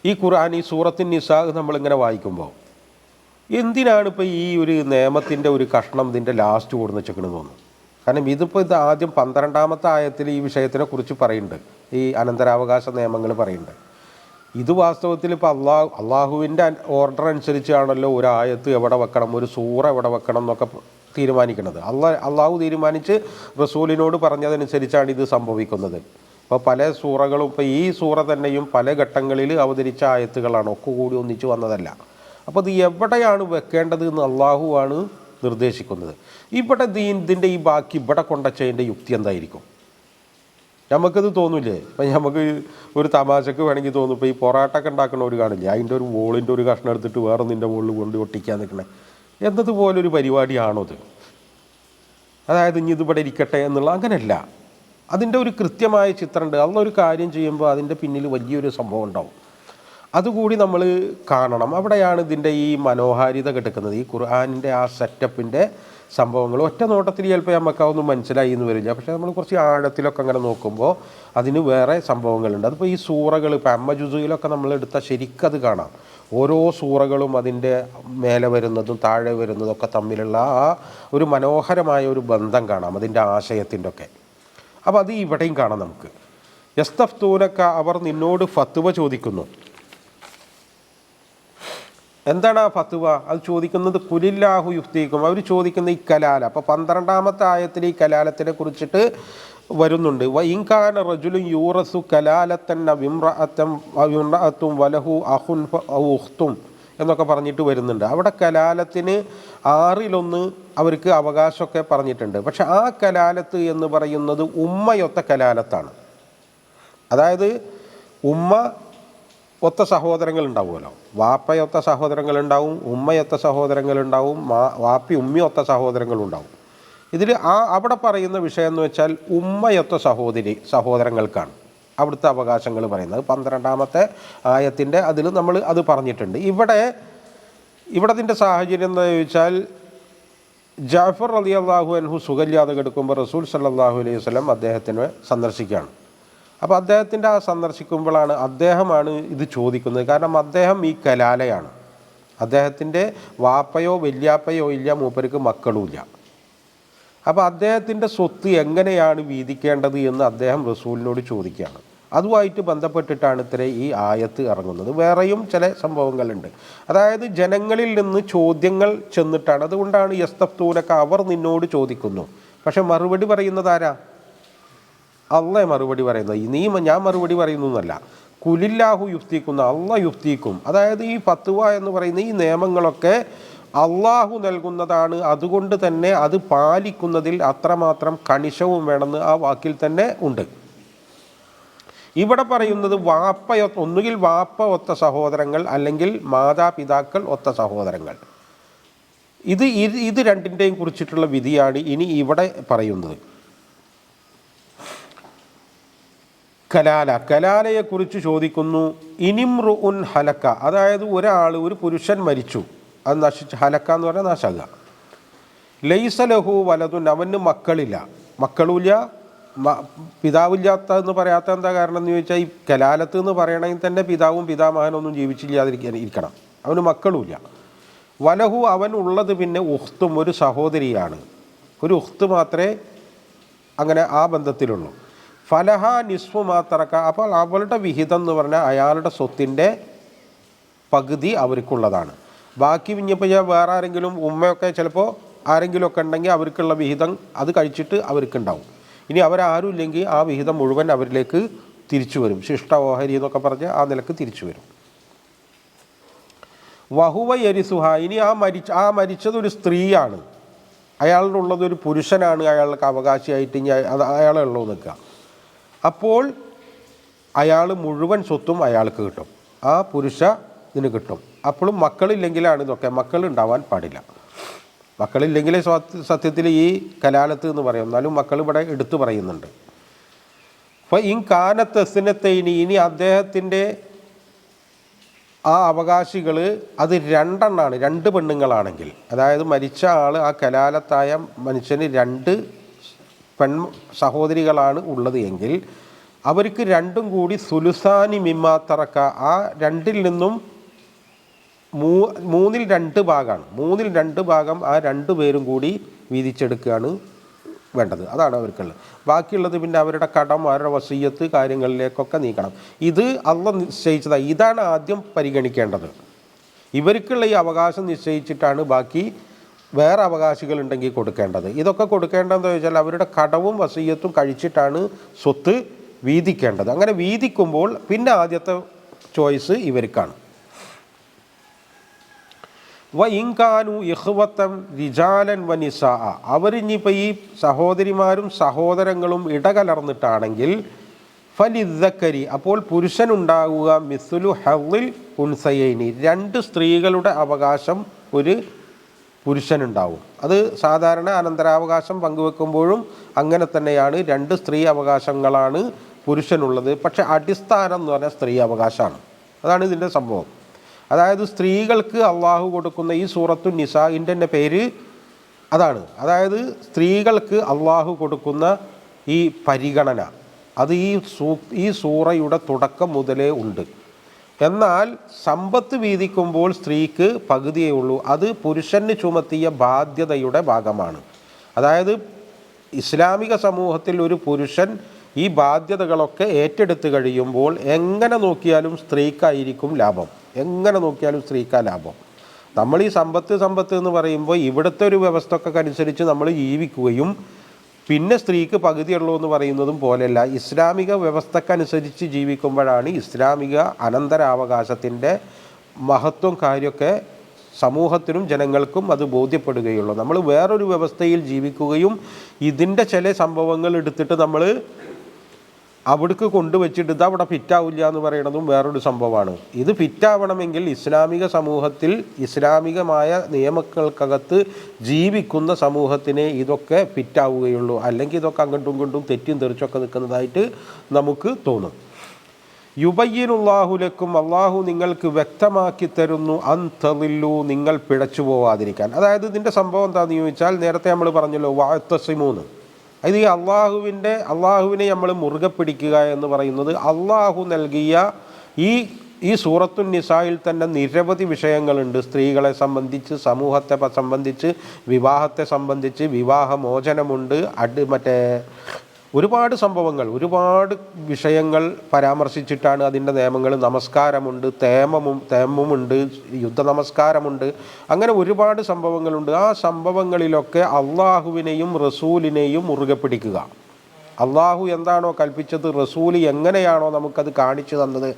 ഈ ഖുർആൻ, ഈ സൂറത്തുൻ നിസാ നമ്മളിങ്ങനെ വായിക്കുമ്പോൾ എന്തിനാണ് ഇപ്പോൾ ഈ ഒരു നിയമത്തിൻ്റെ ഒരു കഷ്ണം ഇതിൻ്റെ ലാസ്റ്റ് കൊടുന്ന് വെച്ചേക്കണമെന്ന് തോന്നുന്നു. കാരണം ഇത് ആദ്യം 12ാമത്തെ ആയത്തിൽ ഈ വിഷയത്തിനെ കുറിച്ച് പറയുന്നുണ്ട്, ഈ അനന്തരാവകാശ നിയമങ്ങൾ പറയുന്നുണ്ട്. ഇത് വാസ്തവത്തിൽ ഇപ്പോൾ അള്ളാഹുവിൻ്റെ ഓർഡർ അനുസരിച്ചാണല്ലോ ഒരു ആയത്ത് എവിടെ വെക്കണം, ഒരു സൂറ എവിടെ വെക്കണം എന്നൊക്കെ തീരുമാനിക്കുന്നത്. അള്ളാഹു തീരുമാനിച്ച് റസൂലിനോട് പറഞ്ഞതനുസരിച്ചാണ് ഇത് സംഭവിക്കുന്നത്. ഇപ്പോൾ പല സൂറകളും, ഇപ്പോൾ ഈ സൂറ തന്നെയും പല ഘട്ടങ്ങളിൽ അവതരിച്ച ആയത്തുകളാണ്, ഒക്കെ കൂടി ഒന്നിച്ച് വന്നതല്ല. അപ്പോൾ ഇത് എവിടെയാണ് വെക്കേണ്ടത് എന്ന് അള്ളാഹുവാണ് നിർദ്ദേശിക്കുന്നത്. ഇവിടെ ഇതിൻ്റെ ഈ ബാക്കി ഇവിടെ കൊണ്ടുവച്ചതിൻ്റെ യുക്തി എന്തായിരിക്കും? നമുക്കത് തോന്നില്ലേ? ഇപ്പം നമുക്ക് ഒരു തമാശക്ക് വേണമെങ്കിൽ തോന്നും, ഇപ്പോൾ ഈ പൊറാട്ടൊക്കെ ഉണ്ടാക്കുന്ന ഒരു കാണില്ലേ, അതിൻ്റെ ഒരു വോളിൻ്റെ ഒരു കഷ്ണം എടുത്തിട്ട് വേറെ നിൻ്റെ മുകളിൽ കൊണ്ട് ഒട്ടിക്കാൻ നിൽക്കണേ. എന്നതുപോലൊരു പരിപാടിയാണോ ഇത്? അതായത് ഇനി ഇതിവിടെ ഇരിക്കട്ടെ എന്നുള്ള അങ്ങനെയല്ല. അതിൻ്റെ ഒരു കൃത്യമായ ചിത്രമുണ്ട്. അതൊരു കാര്യം ചെയ്യുമ്പോൾ അതിൻ്റെ പിന്നിൽ വലിയൊരു സംഭവം ഉണ്ടാവും. അതുകൂടി നമ്മൾ കാണണം. അവിടെയാണ് ഇതിൻ്റെ ഈ മനോഹാരിത കിടക്കുന്നത്. ഈ ഖുർആനിൻ്റെ ആ സെറ്റപ്പിൻ്റെ സംഭവങ്ങൾ ഒറ്റ നോട്ടത്തിൽ ചിലപ്പോൾ നമുക്കതൊന്നും മനസ്സിലായി എന്ന് വരില്ല. പക്ഷേ നമ്മൾ കുറച്ച് ആഴത്തിലൊക്കെ അങ്ങനെ നോക്കുമ്പോൾ അതിന് വേറെ സംഭവങ്ങളുണ്ട്. അതിപ്പോൾ ഈ സൂറകൾ ഇപ്പോൾ അമ്മ ജുസുയിലൊക്കെ നമ്മൾ എടുത്താൽ ശരിക്കത് കാണാം. ഓരോ സൂറകളും അതിൻ്റെ മേലെ വരുന്നതും താഴെ വരുന്നതും ഒക്കെ തമ്മിലുള്ള ആ ഒരു മനോഹരമായ ഒരു ബന്ധം കാണാം അതിൻ്റെ ആശയത്തിൻ്റെ ഒക്കെ. അപ്പോൾ അത് ഇവിടെയും കാണാം നമുക്ക്. യസ്തഫ്തൂനക, അവർ നിന്നോട് ഫത്വ ചോദിക്കുന്നു. എന്താണ് ആ ഫത്വ? അത് ചോദിക്കുന്നത് കുലില്ലാഹു യുഫ്തീക്കും. അവർ ചോദിക്കുന്ന ഈ കലാല. അപ്പോൾ 12ാമത്തെ ആയത്തിൽ ഈ കലാലത്തിനെ കുറിച്ചിട്ട് വരുന്നുണ്ട്. വ ഇൻകാന റജുലുൻ യൂറസു കലാലത്തൻ വിമ്രഅത്തും വലഹു അഹുൻ ഔ ഉഖ്തും എന്നൊക്കെ പറഞ്ഞിട്ട് വരുന്നുണ്ട്. അവിടെ കലാലത്തിന് 6-1 അവർക്ക് അവകാശമൊക്കെ പറഞ്ഞിട്ടുണ്ട്. പക്ഷെ ആ കലാലത്ത് എന്ന് പറയുന്നത് ഉമ്മയൊത്ത കലാലത്താണ്. അതായത് ഉമ്മ ഒത്ത സഹോദരങ്ങൾ ഉണ്ടാവുമല്ലോ. വാപ്പയൊത്ത സഹോദരങ്ങളുണ്ടാവും, ഉമ്മയൊത്ത സഹോദരങ്ങളുണ്ടാവും, വാപ്പി ഉമ്മയൊത്ത സഹോദരങ്ങളുണ്ടാവും. ഇതിൽ അവിടെ പറയുന്ന വിഷയം എന്ന് വെച്ചാൽ ഉമ്മയൊത്ത സഹോദരങ്ങൾക്കാണ് അവിടുത്തെ അവകാശങ്ങൾ പറയുന്നത്. 12ാമത്തെ ആയത്തിൻ്റെ അതിൽ നമ്മൾ അത് പറഞ്ഞിട്ടുണ്ട്. ഇവിടത്തിൻ്റെ സാഹചര്യം എന്താ ചോദിച്ചാൽ, ജാഫർ റളിയല്ലാഹു അൻഹു സുഖമില്ലാതെ കിടക്കുമ്പോൾ റസൂൽ സല്ലല്ലാഹു അലൈഹി വസല്ലം അദ്ദേഹത്തിനെ സന്ദർശിക്കുകയാണ്. അപ്പോൾ അദ്ദേഹത്തിൻ്റെ ആ സന്ദർശിക്കുമ്പോഴാണ് അദ്ദേഹമാണ് ഇത് ചോദിക്കുന്നത്. കാരണം അദ്ദേഹം ഈ കലാലയാണ്. അദ്ദേഹത്തിൻ്റെ വാപ്പയോ വല്യാപ്പയോ ഇല്ല, മൂപ്പർക്ക് മക്കളുമില്ല. അപ്പോൾ അദ്ദേഹത്തിൻ്റെ സ്വത്ത് എങ്ങനെയാണ് വീതിക്കേണ്ടത് എന്ന് അദ്ദേഹം റസൂലിനോട് ചോദിക്കുകയാണ്. അതുമായിട്ട് ബന്ധപ്പെട്ടിട്ടാണ് ഈ ആയത്ത് ഇറങ്ങുന്നത്. വേറെയും ചില സംഭവങ്ങളുണ്ട്. അതായത് ജനങ്ങളിൽ നിന്ന് ചോദ്യങ്ങൾ ചെന്നിട്ടാണ്. അതുകൊണ്ടാണ് യസ്തഫ്തൂനക, അവർ നിന്നോട് ചോദിക്കുന്നു. പക്ഷെ മറുപടി പറയുന്നത് ആരാ? അള്ളാഹ് മറുപടി പറയുന്നത്. ഞാൻ മറുപടി പറയുന്നു എന്നല്ല. കുലില്ലാഹു യുഫ്തീക്കുന്ന, അള്ളാഹ് യുഫ്തീക്കും. അതായത് ഈ ഫത്വ എന്ന് പറയുന്ന ഈ നിയമങ്ങളൊക്കെ അള്ളാഹു നൽകുന്നതാണ്. അതുകൊണ്ട് തന്നെ അത് പാലിക്കുന്നതിൽ അത്രമാത്രം കണിശവും വേണമെന്ന് ആ വാക്കിൽ തന്നെ ഉണ്ട്. ഇവിടെ പറയുന്നത് ഒന്നുകിൽ വാപ്പ ഒത്ത സഹോദരങ്ങൾ, അല്ലെങ്കിൽ മാതാപിതാക്കൾ ഒത്ത സഹോദരങ്ങൾ. ഇത് രണ്ടിൻ്റെയും കുറിച്ചിട്ടുള്ള വിധിയാണ് ഇനി ഇവിടെ പറയുന്നത്. കലാലയെക്കുറിച്ച് ചോദിക്കുന്നു. ഇനിമ്രുഉൻ ഹലക്ക, അതായത് ഒരു പുരുഷൻ മരിച്ചു, അത് നശിച്ച്, ഹലക്ക എന്ന് പറഞ്ഞാൽ നാശക. ലൈസ ലഹു വലതുൻ, അവന് മക്കളുമില്ല, പിതാവില്ലാത്ത എന്ന് പറയാത്ത എന്താ കാരണം എന്ന് ചോദിച്ചാൽ, ഈ കലാലത്ത് എന്ന് പറയണമെങ്കിൽ തന്നെ പിതാവും പിതാമഹനൊന്നും ജീവിച്ചിരിക്കണം. അവന് മക്കളുമില്ല. വലഹു, അവൻ ഉള്ളത് പിന്നെ ഉഖ്തും, ഒരു സഹോദരിയാണ്. ഒരു ഉഖ്ത് മാത്രമേ അങ്ങനെ ആ ബന്ധത്തിലുള്ളൂ. ഫലഹ നിസ്ഫു മാത്രക്ക, അപ്പോൾ അവളുടെ വിഹിതം എന്ന് പറഞ്ഞാൽ അയാളുടെ സ്വത്തിൻ്റെ പകുതി അവർക്കുള്ളതാണ്. ബാക്കി പിന്നിപ്പോൾ വേറെ ആരെങ്കിലും, ഉമ്മയൊക്കെ ചിലപ്പോൾ ആരെങ്കിലുമൊക്കെ ഉണ്ടെങ്കിൽ അവർക്കുള്ള വിഹിതം അത് കഴിച്ചിട്ട് അവർക്കുണ്ടാവും. ഇനി അവരാരും ഇല്ലെങ്കിൽ ആ വിഹിതം മുഴുവൻ അവരിലേക്ക് തിരിച്ചു വരും. ശിഷ്ട ഓഹരി എന്നൊക്കെ പറഞ്ഞ് ആ നിലക്ക് തിരിച്ചു വരും. വഹുവ യരിസുഹ, ഇനി ആ മരിച്ചതൊരു സ്ത്രീയാണ്, അയാളുള്ളതൊരു പുരുഷനാണ്, അയാൾക്ക് അവകാശിയായിട്ട് ഇനി അയാളെ ഉള്ളൂ നിൽക്കുക. അപ്പോൾ അയാൾ മുഴുവൻ സ്വത്തും അയാൾക്ക് കിട്ടും, ആ ഇതിന് കിട്ടും. അപ്പോഴും മക്കളില്ലെങ്കിലാണ് ഇതൊക്കെ. മക്കളുണ്ടാവാൻ പാടില്ല. മക്കളില്ലെങ്കിലേ സത്യത്തിൽ ഈ കലാലത്ത് എന്ന് പറയും. എന്നാലും മക്കൾ ഇവിടെ എടുത്തു പറയുന്നുണ്ട്. അപ്പോൾ ഈ കാനത്തസിനത്തൈനി, ഇനി അദ്ദേഹത്തിൻ്റെ ആ അവകാശികൾ അത് 2 എണ്ണമാണ്. 2 പെണ്ണുങ്ങളാണെങ്കിൽ, അതായത് മരിച്ച ആൾ, ആ കലാലത്തായ മനുഷ്യന് 2 സഹോദരികളാണ് ഉള്ളത് എങ്കിൽ അവർക്ക് 2ഉം കൂടി സുലുസാനി മിമ്മാത്തറക്ക, ആ 2ൽ നിന്നും 3ൽ 2 ഭാഗമാണ്. 3ൽ 2 ഭാഗം ആ 2 പേരും കൂടി വീതിച്ചെടുക്കുകയാണ് വേണ്ടത്. അതാണ് അവർക്കുള്ളത്. ബാക്കിയുള്ളത് പിന്നെ അവരുടെ കടം, അവരുടെ വസിയ്യത്ത് കാര്യങ്ങളിലേക്കൊക്കെ നീക്കണം. ഇത് അള്ളാഹ് നിശ്ചയിച്ചതാണ്. ഇതാണ് ആദ്യം പരിഗണിക്കേണ്ടത്. ഇവർക്കുള്ള ഈ അവകാശം നിശ്ചയിച്ചിട്ടാണ് ബാക്കി വേറെ അവകാശികളുണ്ടെങ്കിൽ കൊടുക്കേണ്ടത്. ഇതൊക്കെ കൊടുക്കേണ്ടതെന്ന് ചോദിച്ചാൽ അവരുടെ കടവും വസിയ്യത്തും കഴിച്ചിട്ടാണ് സ്വത്ത് വീതിക്കേണ്ടത്. അങ്ങനെ വീതിക്കുമ്പോൾ പിന്നെ ആദ്യത്തെ ചോയ്സ് ഇവർക്കാണ്. വ ഇൻകാനു ഇഖ്വത്തൻ റിജാലൻ വ നിസാ, അവരിനിപ്പോൾ ഈ സഹോദരിമാരും സഹോദരങ്ങളും ഇടകലർന്നിട്ടാണെങ്കിൽ ഫലിദ്ദക്കരി, അപ്പോൾ പുരുഷനുണ്ടാകുക മിസ്ലു ഹദ്ദിൽ ഉൻസയൈനി, 2 സ്ത്രീകളുടെ അവകാശം ഒരു പുരുഷനുണ്ടാവും. അത് സാധാരണ അനന്തരാവകാശം പങ്കുവെക്കുമ്പോഴും അങ്ങനെ തന്നെയാണ്. 2 സ്ത്രീ അവകാശങ്ങളാണ് പുരുഷനുള്ളത്. പക്ഷേ അടിസ്ഥാനം എന്ന് പറഞ്ഞാൽ സ്ത്രീ അവകാശമാണ്. അതാണ് ഇതിൻ്റെ സംഭവം. അതായത് സ്ത്രീകൾക്ക് അള്ളാഹു കൊടുക്കുന്ന ഈ സൂറത്തു നിസാഇൻ്റെ തന്നെ പേര് അതാണ്. അതായത് സ്ത്രീകൾക്ക് അള്ളാഹു കൊടുക്കുന്ന ഈ പരിഗണന അത് ഈ സൂറയുടെ തുടക്കം മുതലേ ഉണ്ട്. എന്നാൽ സമ്പത്ത് വീതിക്കുമ്പോൾ സ്ത്രീക്ക് പകുതിയേ ഉള്ളൂ. അത് പുരുഷന് ചുമത്തിയ ബാധ്യതയുടെ ഭാഗമാണ്. അതായത് ഇസ്ലാമിക സമൂഹത്തിൽ ഒരു പുരുഷൻ ഈ ബാധ്യതകളൊക്കെ ഏറ്റെടുത്ത് കഴിയുമ്പോൾ എങ്ങനെ നോക്കിയാലും സ്ത്രീക്കായിരിക്കും ലാഭം. എങ്ങനെ നോക്കിയാലും സ്ത്രീക്കാ ലാഭം. നമ്മൾ ഈ സമ്പത്ത് എന്ന് പറയുമ്പോൾ ഇവിടുത്തെ ഒരു വ്യവസ്ഥയൊക്കെ അനുസരിച്ച് നമ്മൾ ജീവിക്കുകയും പിന്നെ സ്ത്രീക്ക് പകുതിയുള്ളൂ എന്ന് പറയുന്നതും പോലെയല്ല. ഇസ്ലാമിക വ്യവസ്ഥക്കനുസരിച്ച് ജീവിക്കുമ്പോഴാണ് ഇസ്ലാമിക അനന്തരാവകാശത്തിൻ്റെ മഹത്വം കാര്യമൊക്കെ സമൂഹത്തിനും ജനങ്ങൾക്കും അത് ബോധ്യപ്പെടുകയുള്ളൂ. നമ്മൾ വേറൊരു വ്യവസ്ഥയിൽ ജീവിക്കുകയും ഇതിൻ്റെ ചില സംഭവങ്ങൾ എടുത്തിട്ട് നമ്മൾ അവിടേക്ക് കൊണ്ടുവച്ചിട്ട് ഇത് അവിടെ ഫിറ്റാവില്ല എന്ന് പറയുന്നതും വേറൊരു സംഭവമാണ്. ഇത് ഫിറ്റാവണമെങ്കിൽ ഇസ്ലാമിക സമൂഹത്തിൽ ഇസ്ലാമികമായ നിയമങ്ങൾക്കകത്ത് ജീവിക്കുന്ന സമൂഹത്തിനെ ഇതൊക്കെ ഫിറ്റാവുകയുള്ളൂ. അല്ലെങ്കിൽ ഇതൊക്കെ അങ്ങോട്ടും ഇങ്ങോട്ടും തെറ്റും തെറിച്ചൊക്കെ നിൽക്കുന്നതായിട്ട് നമുക്ക് തോന്നും. യുബയ്യിനുല്ലാഹു ലക്കും, അള്ളാഹു നിങ്ങൾക്ക് വ്യക്തമാക്കി തരുന്നു, അൻ തളില്ലു, നിങ്ങൾ പിഴച്ചു പോവാതിരിക്കാൻ. അതായത് ഇതിൻ്റെ സംഭവം എന്താണെന്ന് ചോദിച്ചാൽ നേരത്തെ നമ്മൾ പറഞ്ഞല്ലോ വഅത്തസിമൂന്ന്. ഇത് ഈ അള്ളാഹുവിനെ നമ്മൾ മുറുകെ പിടിക്കുക എന്ന് പറയുന്നത് അള്ളാഹു നൽകിയ ഈ സൂറത്തുൻ നിസായിൽ തന്നെ നിരവധി വിഷയങ്ങളുണ്ട്. സ്ത്രീകളെ സംബന്ധിച്ച്, സമൂഹത്തെ സംബന്ധിച്ച്, വിവാഹത്തെ സംബന്ധിച്ച്, വിവാഹമോചനമുണ്ട്, ഒരുപാട് സംഭവങ്ങൾ, ഒരുപാട് വിഷയങ്ങൾ പരാമർശിച്ചിട്ടാണ് അതിൻ്റെ നിയമങ്ങൾ. നമസ്കാരമുണ്ട്, തേമമുണ്ട്, യുദ്ധ നമസ്കാരമുണ്ട്, അങ്ങനെ ഒരുപാട് സംഭവങ്ങളുണ്ട്. ആ സംഭവങ്ങളിലൊക്കെ അള്ളാഹുവിനെയും റസൂലിനെയും മുറുകെ പിടിക്കുക. അള്ളാഹു എന്താണോ കൽപ്പിച്ചത്, റസൂൽ എങ്ങനെയാണോ നമുക്കത് കാണിച്ചു തന്നത്,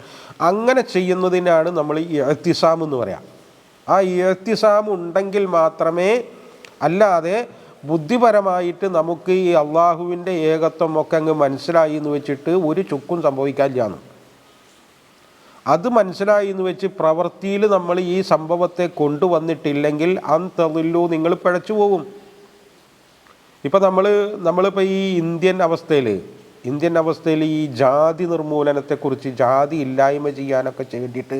അങ്ങനെ ചെയ്യുന്നതിനാണ് നമ്മൾ ഈ ഇഅ്തിസാം എന്ന് പറയാം. ആ ഇഅ്തിസാം ഉണ്ടെങ്കിൽ മാത്രമേ, അല്ലാതെ ബുദ്ധിപരമായിട്ട് നമുക്ക് ഈ അള്ളാഹുവിൻ്റെ ഏകത്വം ഒക്കെ അങ്ങ് മനസ്സിലായി എന്ന് വെച്ചിട്ട് ഒരു ചുക്കും സംഭവിക്കാനില്ലാന്ന്. അത് മനസ്സിലായി എന്ന് വെച്ച് പ്രവൃത്തിയിൽ നമ്മൾ ഈ സംഭവത്തെ കൊണ്ടുവന്നിട്ടില്ലെങ്കിൽ അൻ തളില്ലു, നിങ്ങൾ പിഴച്ചു പോകും. ഇപ്പം നമ്മളിപ്പോൾ ഈ ഇന്ത്യൻ അവസ്ഥയിൽ ഈ ജാതി നിർമൂലനത്തെക്കുറിച്ച്, ജാതി ഇല്ലായ്മ ചെയ്യാനൊക്കെ വേണ്ടിയിട്ട്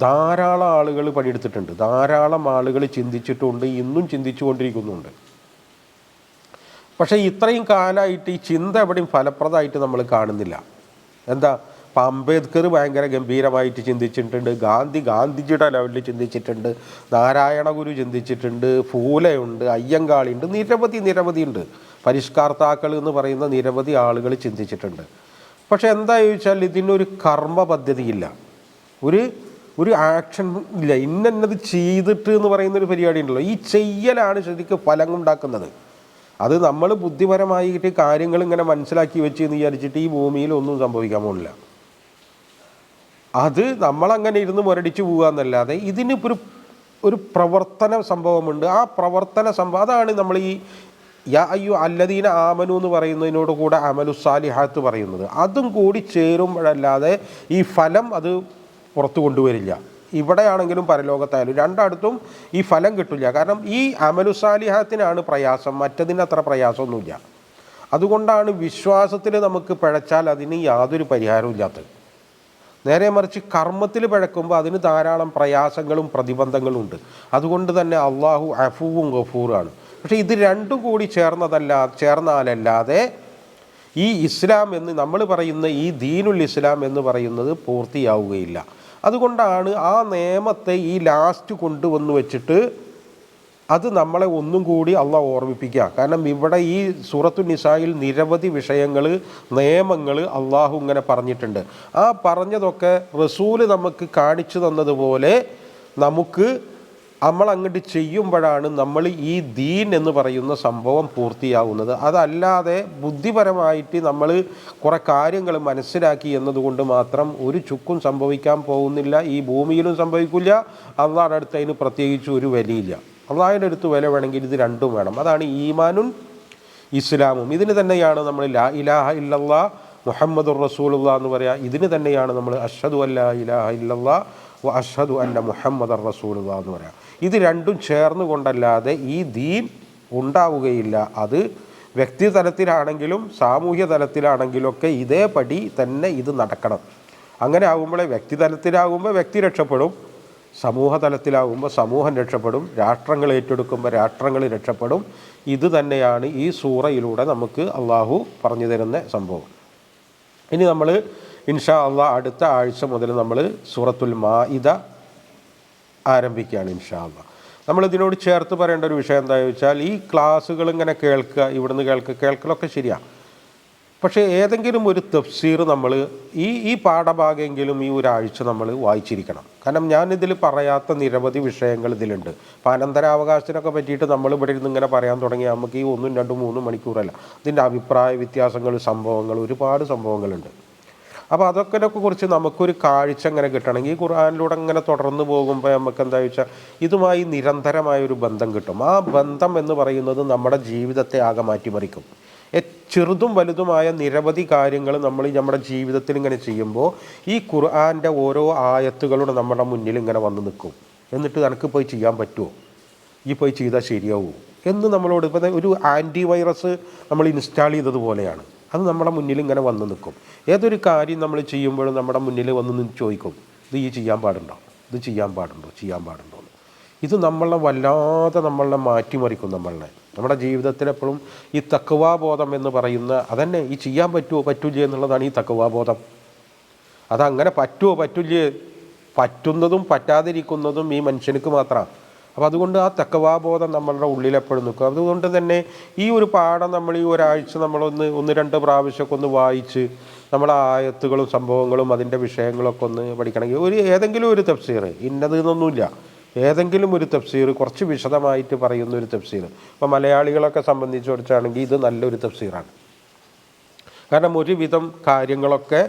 ധാരാളം ആളുകൾ പണിയെടുത്തിട്ടുണ്ട്, ധാരാളം ആളുകൾ ചിന്തിച്ചിട്ടുണ്ട്, ഇന്നും ചിന്തിച്ചു കൊണ്ടിരിക്കുന്നുണ്ട്. പക്ഷേ ഇത്രയും കാലമായിട്ട് ഈ ചിന്ത എവിടെയും ഫലപ്രദമായിട്ട് നമ്മൾ കാണുന്നില്ല. എന്താ, ഇപ്പം അംബേദ്കർ ഭയങ്കര ഗംഭീരമായിട്ട് ചിന്തിച്ചിട്ടുണ്ട്, ഗാന്ധിജിയുടെ ലെവലിൽ ചിന്തിച്ചിട്ടുണ്ട്, നാരായണ ഗുരു ചിന്തിച്ചിട്ടുണ്ട്, ഫൂലയുണ്ട്, അയ്യങ്കാളിയുണ്ട്, നിരവധി ഉണ്ട്. പരിഷ്കർത്താക്കൾ എന്ന് പറയുന്ന നിരവധി ആളുകൾ ചിന്തിച്ചിട്ടുണ്ട്. പക്ഷെ എന്താ ചോദിച്ചാൽ ഇതിനൊരു കർമ്മ പദ്ധതിയില്ല, ഒരു ആക്ഷൻ ഇല്ല. ഇന്നത് ചെയ്തിട്ട് എന്ന് പറയുന്നൊരു പരിപാടി ഉണ്ടല്ലോ, ഈ ചെയ്യലാണ് ശരിക്കും ഫലം ഉണ്ടാക്കുന്നത്. അത് നമ്മൾ ബുദ്ധിപരമായിട്ട് കാര്യങ്ങൾ ഇങ്ങനെ മനസ്സിലാക്കി വെച്ച് എന്ന് വിചാരിച്ചിട്ട് ഈ ഭൂമിയിൽ ഒന്നും സംഭവിക്കാൻ പോകില്ല. അത് നമ്മളങ്ങനെ ഇരുന്ന് മുരടിച്ചു പോകുക എന്നല്ലാതെ ഇതിനിപ്പോൾ ഒരു പ്രവർത്തന സംഭവമുണ്ട്. ആ പ്രവർത്തന സംഭവം അതാണ് നമ്മൾ ഈ യാ അയ്യോ അല്ലദീന ആമനു എന്ന് പറയുന്നതിനോട് കൂടെ അമലുസാലിഹാത്ത് പറയുന്നത്. അതും കൂടി ചേരുമ്പോഴല്ലാതെ ഈ ഫലം അത് പുറത്തു കൊണ്ടുവരില്ല. ഇവിടെയാണെങ്കിലും പരലോകത്തായാലും രണ്ടിടത്തും ഈ ഫലം കിട്ടില്ല. കാരണം ഈ അമലുസാലിഹാത്തിനാണ് പ്രയാസം, മറ്റതിന് അത്ര പ്രയാസമൊന്നുമില്ല. അതുകൊണ്ടാണ് വിശ്വാസത്തിൽ നമുക്ക് പിഴച്ചാൽ അതിന് യാതൊരു പരിഹാരവും ഇല്ലാത്തത്. നേരെ മറിച്ച് കർമ്മത്തിൽ പിഴക്കുമ്പോൾ അതിന് ധാരാളം പ്രയാസങ്ങളും പ്രതിബന്ധങ്ങളും ഉണ്ട്. അതുകൊണ്ട് തന്നെ അള്ളാഹു അഫൂവും ഗഫൂറാണ്. പക്ഷേ ഇത് രണ്ടും കൂടി ചേർന്നാലല്ലാതെ ഈ ഇസ്ലാം എന്ന് നമ്മൾ പറയുന്ന ഈ ദീനുൽ ഇസ്ലാം എന്ന് പറയുന്നത് പൂർത്തിയാവുകയില്ല. അതുകൊണ്ടാണ് ആ നിയമത്തെ ഈ ലാസ്റ്റ് കൊണ്ടുവന്ന് വെച്ചിട്ട് അത് നമ്മളെ ഒന്നും കൂടി അള്ളാഹ് ഓർമ്മിപ്പിക്കുക. കാരണം ഇവിടെ ഈ സൂറത്തു നിസായിൽ നിരവധി വിഷയങ്ങൾ, നിയമങ്ങൾ അള്ളാഹു ഇങ്ങനെ പറഞ്ഞിട്ടുണ്ട്. ആ പറഞ്ഞതൊക്കെ റസൂല് നമുക്ക് കാണിച്ചു തന്നതുപോലെ നമുക്ക് അങ്ങോട്ട് ചെയ്യുമ്പോഴാണ് നമ്മൾ ഈ ദീൻ എന്ന് പറയുന്ന സംഭവം പൂർത്തിയാവുന്നത്. അതല്ലാതെ ബുദ്ധിപരമായിട്ട് നമ്മൾ കുറേ കാര്യങ്ങൾ മനസ്സിലാക്കി എന്നതുകൊണ്ട് മാത്രം ഒരു ചുക്കും സംഭവിക്കാൻ പോകുന്നില്ല. ഈ ഭൂമിയിലും സംഭവിക്കില്ല, അള്ളാഹുടെ അടുത്ത് അതിന് പ്രത്യേകിച്ച് ഒരു വിലയില്ല. അള്ളാഹുവിൻ്റെ അടുത്ത് വില വേണമെങ്കിൽ ഇത് രണ്ടും വേണം. അതാണ് ഈമാനും ഇസ്ലാമും. ഇതിന് തന്നെയാണ് നമ്മൾ ലാ ഇലാഹ ഇല്ലല്ലാഹ് മുഹമ്മദുർ റസൂലുള്ളാഹ് എന്ന് പറയുക. ഇതിന് തന്നെയാണ് നമ്മൾ അഷ്ഹദു അല്ലാ ഇലാഹ ഇല്ലല്ലാഹ് വ അഷ്ഹദു അന്ന മുഹമ്മദർ റസൂലുള്ളാഹ് എന്ന് പറയാം. ഇത് രണ്ടും ചേർന്ന് കൊണ്ടല്ലാതെ ഈ ദീൻ ഉണ്ടാവുകയില്ല. അത് വ്യക്തി തലത്തിലാണെങ്കിലും സാമൂഹ്യ തലത്തിലാണെങ്കിലും ഒക്കെ ഇതേപടി തന്നെ ഇത് നടക്കണം. അങ്ങനെ ആകുമ്പോഴേ വ്യക്തി തലത്തിലാകുമ്പോൾ വ്യക്തി രക്ഷപ്പെടും, സമൂഹ തലത്തിലാകുമ്പോൾ സമൂഹം രക്ഷപ്പെടും, രാഷ്ട്രങ്ങൾ ഏറ്റെടുക്കുമ്പോൾ രാഷ്ട്രങ്ങൾ രക്ഷപ്പെടും. ഇത് തന്നെയാണ് ഈ സൂറയിലൂടെ നമുക്ക് അള്ളാഹു പറഞ്ഞു തരുന്ന സംഭവം. ഇനി നമ്മൾ ഇൻഷാ അള്ളാഹ് അടുത്ത ആഴ്ച മുതൽ നമ്മൾ സൂറത്തുൽ മാഇദ ആരംഭിക്കുകയാണ് ഇൻഷാ അള്ളാഹ്. നമ്മളിതിനോട് ചേർത്ത് പറയേണ്ട ഒരു വിഷയം എന്താണെന്ന് വെച്ചാൽ, ഈ ക്ലാസ്സുകൾ ഇങ്ങനെ കേൾക്കുക, ഇവിടുന്ന് കേൾക്കലൊക്കെ ശരിയാണ്. പക്ഷേ ഏതെങ്കിലും ഒരു തഫ്സീർ നമ്മൾ ഈ പാഠഭാഗമെങ്കിലും ഈ ഒരാഴ്ച നമ്മൾ വായിച്ചിരിക്കണം. കാരണം ഞാനിതിൽ പറയാത്ത നിരവധി വിഷയങ്ങൾ ഇതിലുണ്ട്. അപ്പോൾ അനന്തരാവകാശത്തിനൊക്കെ പറ്റിയിട്ട് നമ്മൾ ഇവിടെ ഇരുന്ന് ഇങ്ങനെ പറയാൻ തുടങ്ങിയാൽ നമുക്ക് ഈ 1, 2, 3 മണിക്കൂറല്ല. ഇതിൻ്റെ അഭിപ്രായ വ്യത്യാസങ്ങൾ, സംഭവങ്ങൾ, ഒരുപാട് സംഭവങ്ങളുണ്ട്. അപ്പോൾ അതൊക്കെ കുറിച്ച് നമുക്കൊരു കാഴ്ച ഇങ്ങനെ കിട്ടണമെങ്കിൽ ഈ ഖുർആനിലൂടെ ഇങ്ങനെ തുടർന്ന് പോകുമ്പോൾ നമുക്ക് എന്താ വെച്ചാൽ ഇതുമായി നിരന്തരമായൊരു ബന്ധം കിട്ടും. ആ ബന്ധം എന്ന് പറയുന്നത് നമ്മുടെ ജീവിതത്തെ ആകെ മാറ്റിമറിക്കും. ചെറുതും വലുതുമായ നിരവധി കാര്യങ്ങൾ നമ്മൾ നമ്മുടെ ജീവിതത്തിൽ ഇങ്ങനെ ചെയ്യുമ്പോൾ ഈ ഖുർആൻ്റെ ഓരോ ആയത്തുകളുടെ നമ്മുടെ മുന്നിൽ ഇങ്ങനെ വന്ന് നിൽക്കും. എന്നിട്ട് എനിക്ക് പോയി ചെയ്യാൻ പറ്റുമോ, ഈ പോയി ചെയ്താൽ ശരിയാവുമോ എന്ന് നമ്മളോട് ഇപ്പോൾ ഒരു ആൻറ്റി വൈറസ് നമ്മൾ ഇൻസ്റ്റാൾ ചെയ്തതുപോലെയാണ്. അത് നമ്മുടെ മുന്നിൽ ഇങ്ങനെ വന്ന് നിൽക്കും. ഏതൊരു കാര്യം നമ്മൾ ചെയ്യുമ്പോഴും നമ്മുടെ മുന്നിൽ വന്ന് നിന്ന് ചോദിക്കും, ഇത് ഈ ചെയ്യാൻ പാടുണ്ടോ, ഇത് ചെയ്യാൻ പാടുണ്ടോ. ഇത് നമ്മളെ വല്ലാതെ നമ്മളെ മാറ്റിമറിക്കും. നമ്മുടെ ജീവിതത്തിൽ എപ്പോഴും ഈ തഖ്വാബോധം എന്ന് പറയുന്ന അതന്നെ, ഈ ചെയ്യാൻ പറ്റൂലേ എന്നുള്ളതാണ് ഈ തഖ്വാബോധം. അതങ്ങനെ പറ്റൂലേ, പറ്റുന്നതും പറ്റാതിരിക്കുന്നതും ഈ മനുഷ്യർക്ക് മാത്രമാണ്. അപ്പോൾ അതുകൊണ്ട് ആ തഖ്വാബോധം നമ്മളുടെ ഉള്ളിലെപ്പോഴും നിൽക്കും. അതുകൊണ്ട് തന്നെ ഈ ഒരു പാഠം നമ്മൾ ഈ ഒരാഴ്ച നമ്മളൊന്ന് 1-2 പ്രാവശ്യമൊക്കെ ഒന്ന് വായിച്ച് നമ്മളെ ആയത്തുകളും സംഭവങ്ങളും അതിൻ്റെ വിഷയങ്ങളൊക്കെ ഒന്ന് പഠിക്കണമെങ്കിൽ ഏതെങ്കിലും ഒരു തഫ്സീർ, ഇന്നത് എന്നൊന്നുമില്ല, ഏതെങ്കിലും ഒരു തഫ്സീർ കുറച്ച് വിശദമായിട്ട് പറയുന്ന ഒരു തഫ്സീർ. ഇപ്പോൾ മലയാളികളൊക്കെ സംബന്ധിച്ചിടത്താണെങ്കിൽ ഇത് നല്ലൊരു തഫ്സീറാണ്. കാരണം ഒരുവിധം കാര്യങ്ങളൊക്കെ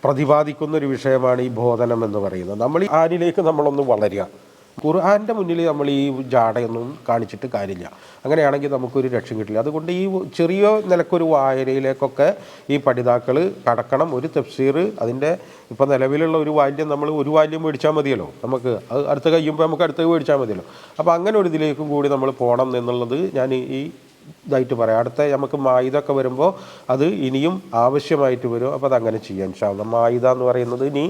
പ്രതിപാദിക്കുന്നൊരു വിഷയമാണ് ഈ ബോധനം എന്ന് പറയുന്നത്. നമ്മൾ ആരിലേക്ക് നമ്മളൊന്ന് വളരുക. ഖുർആൻ്റെ മുന്നിൽ നമ്മൾ ഈ ജാടയൊന്നും കാണിച്ചിട്ട് കാര്യമില്ല. അങ്ങനെയാണെങ്കിൽ നമുക്കൊരു രക്ഷ കിട്ടില്ല. അതുകൊണ്ട് ഈ ചെറിയ നിലക്കൊരു വായനയിലേക്കൊക്കെ ഈ പഠിതാക്കൾ കടക്കണം. ഒരു തഫ്സീർ അതിൻ്റെ ഇപ്പോൾ നിലവിലുള്ള ഒരു വാല്യം നമ്മൾ ഒരു വാല്യം മേടിച്ചാൽ മതിയല്ലോ, നമുക്ക് അത് അടുത്ത കഴിയുമ്പോൾ നമുക്ക് അടുത്തത് മേടിച്ചാൽ മതിയല്ലോ. അപ്പോൾ അങ്ങനെ ഒരു ഇതിലേക്കും കൂടി നമ്മൾ പോകണം എന്നുള്ളത് ഞാൻ ഈ ഇതായിട്ട് പറയാം. അടുത്ത നമുക്ക് മായിദൊക്കെ വരുമ്പോൾ അത് ഇനിയും ആവശ്യമായിട്ട് വരും. അപ്പോൾ അതങ്ങനെ ചെയ്യാം ഇൻഷാ അല്ലാഹ്. മായിദ എന്ന് പറയുന്നത് ഇനി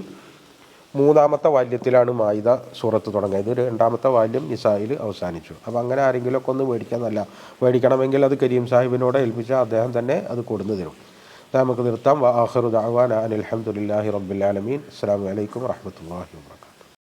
3ാമത്തെ വാല്യത്തിലാണ് മായിദ സൂറത്ത് തുടങ്ങിയത്. 2ാമത്തെ വാല്യം നിസായിൽ അവസാനിച്ചു. അപ്പോൾ അങ്ങനെ ആരെങ്കിലുമൊക്കെ ഒന്ന് മേടിക്കണമെങ്കിൽ അത് കരീം സാഹിബിനോട് ഏൽപ്പിച്ചാൽ അദ്ദേഹം തന്നെ അത് കൊടുന്നു തരും. നമുക്ക് നിർത്താം. വ ആഖിറു ദഅ്വാനാ അനിൽ ഹംദുലില്ലാഹി റബ്ബിൽ ആലമീൻ. അസ്സലാമു അലൈക്കും വറഹ്മത്തുള്ളാഹി വബറകാതുഹു.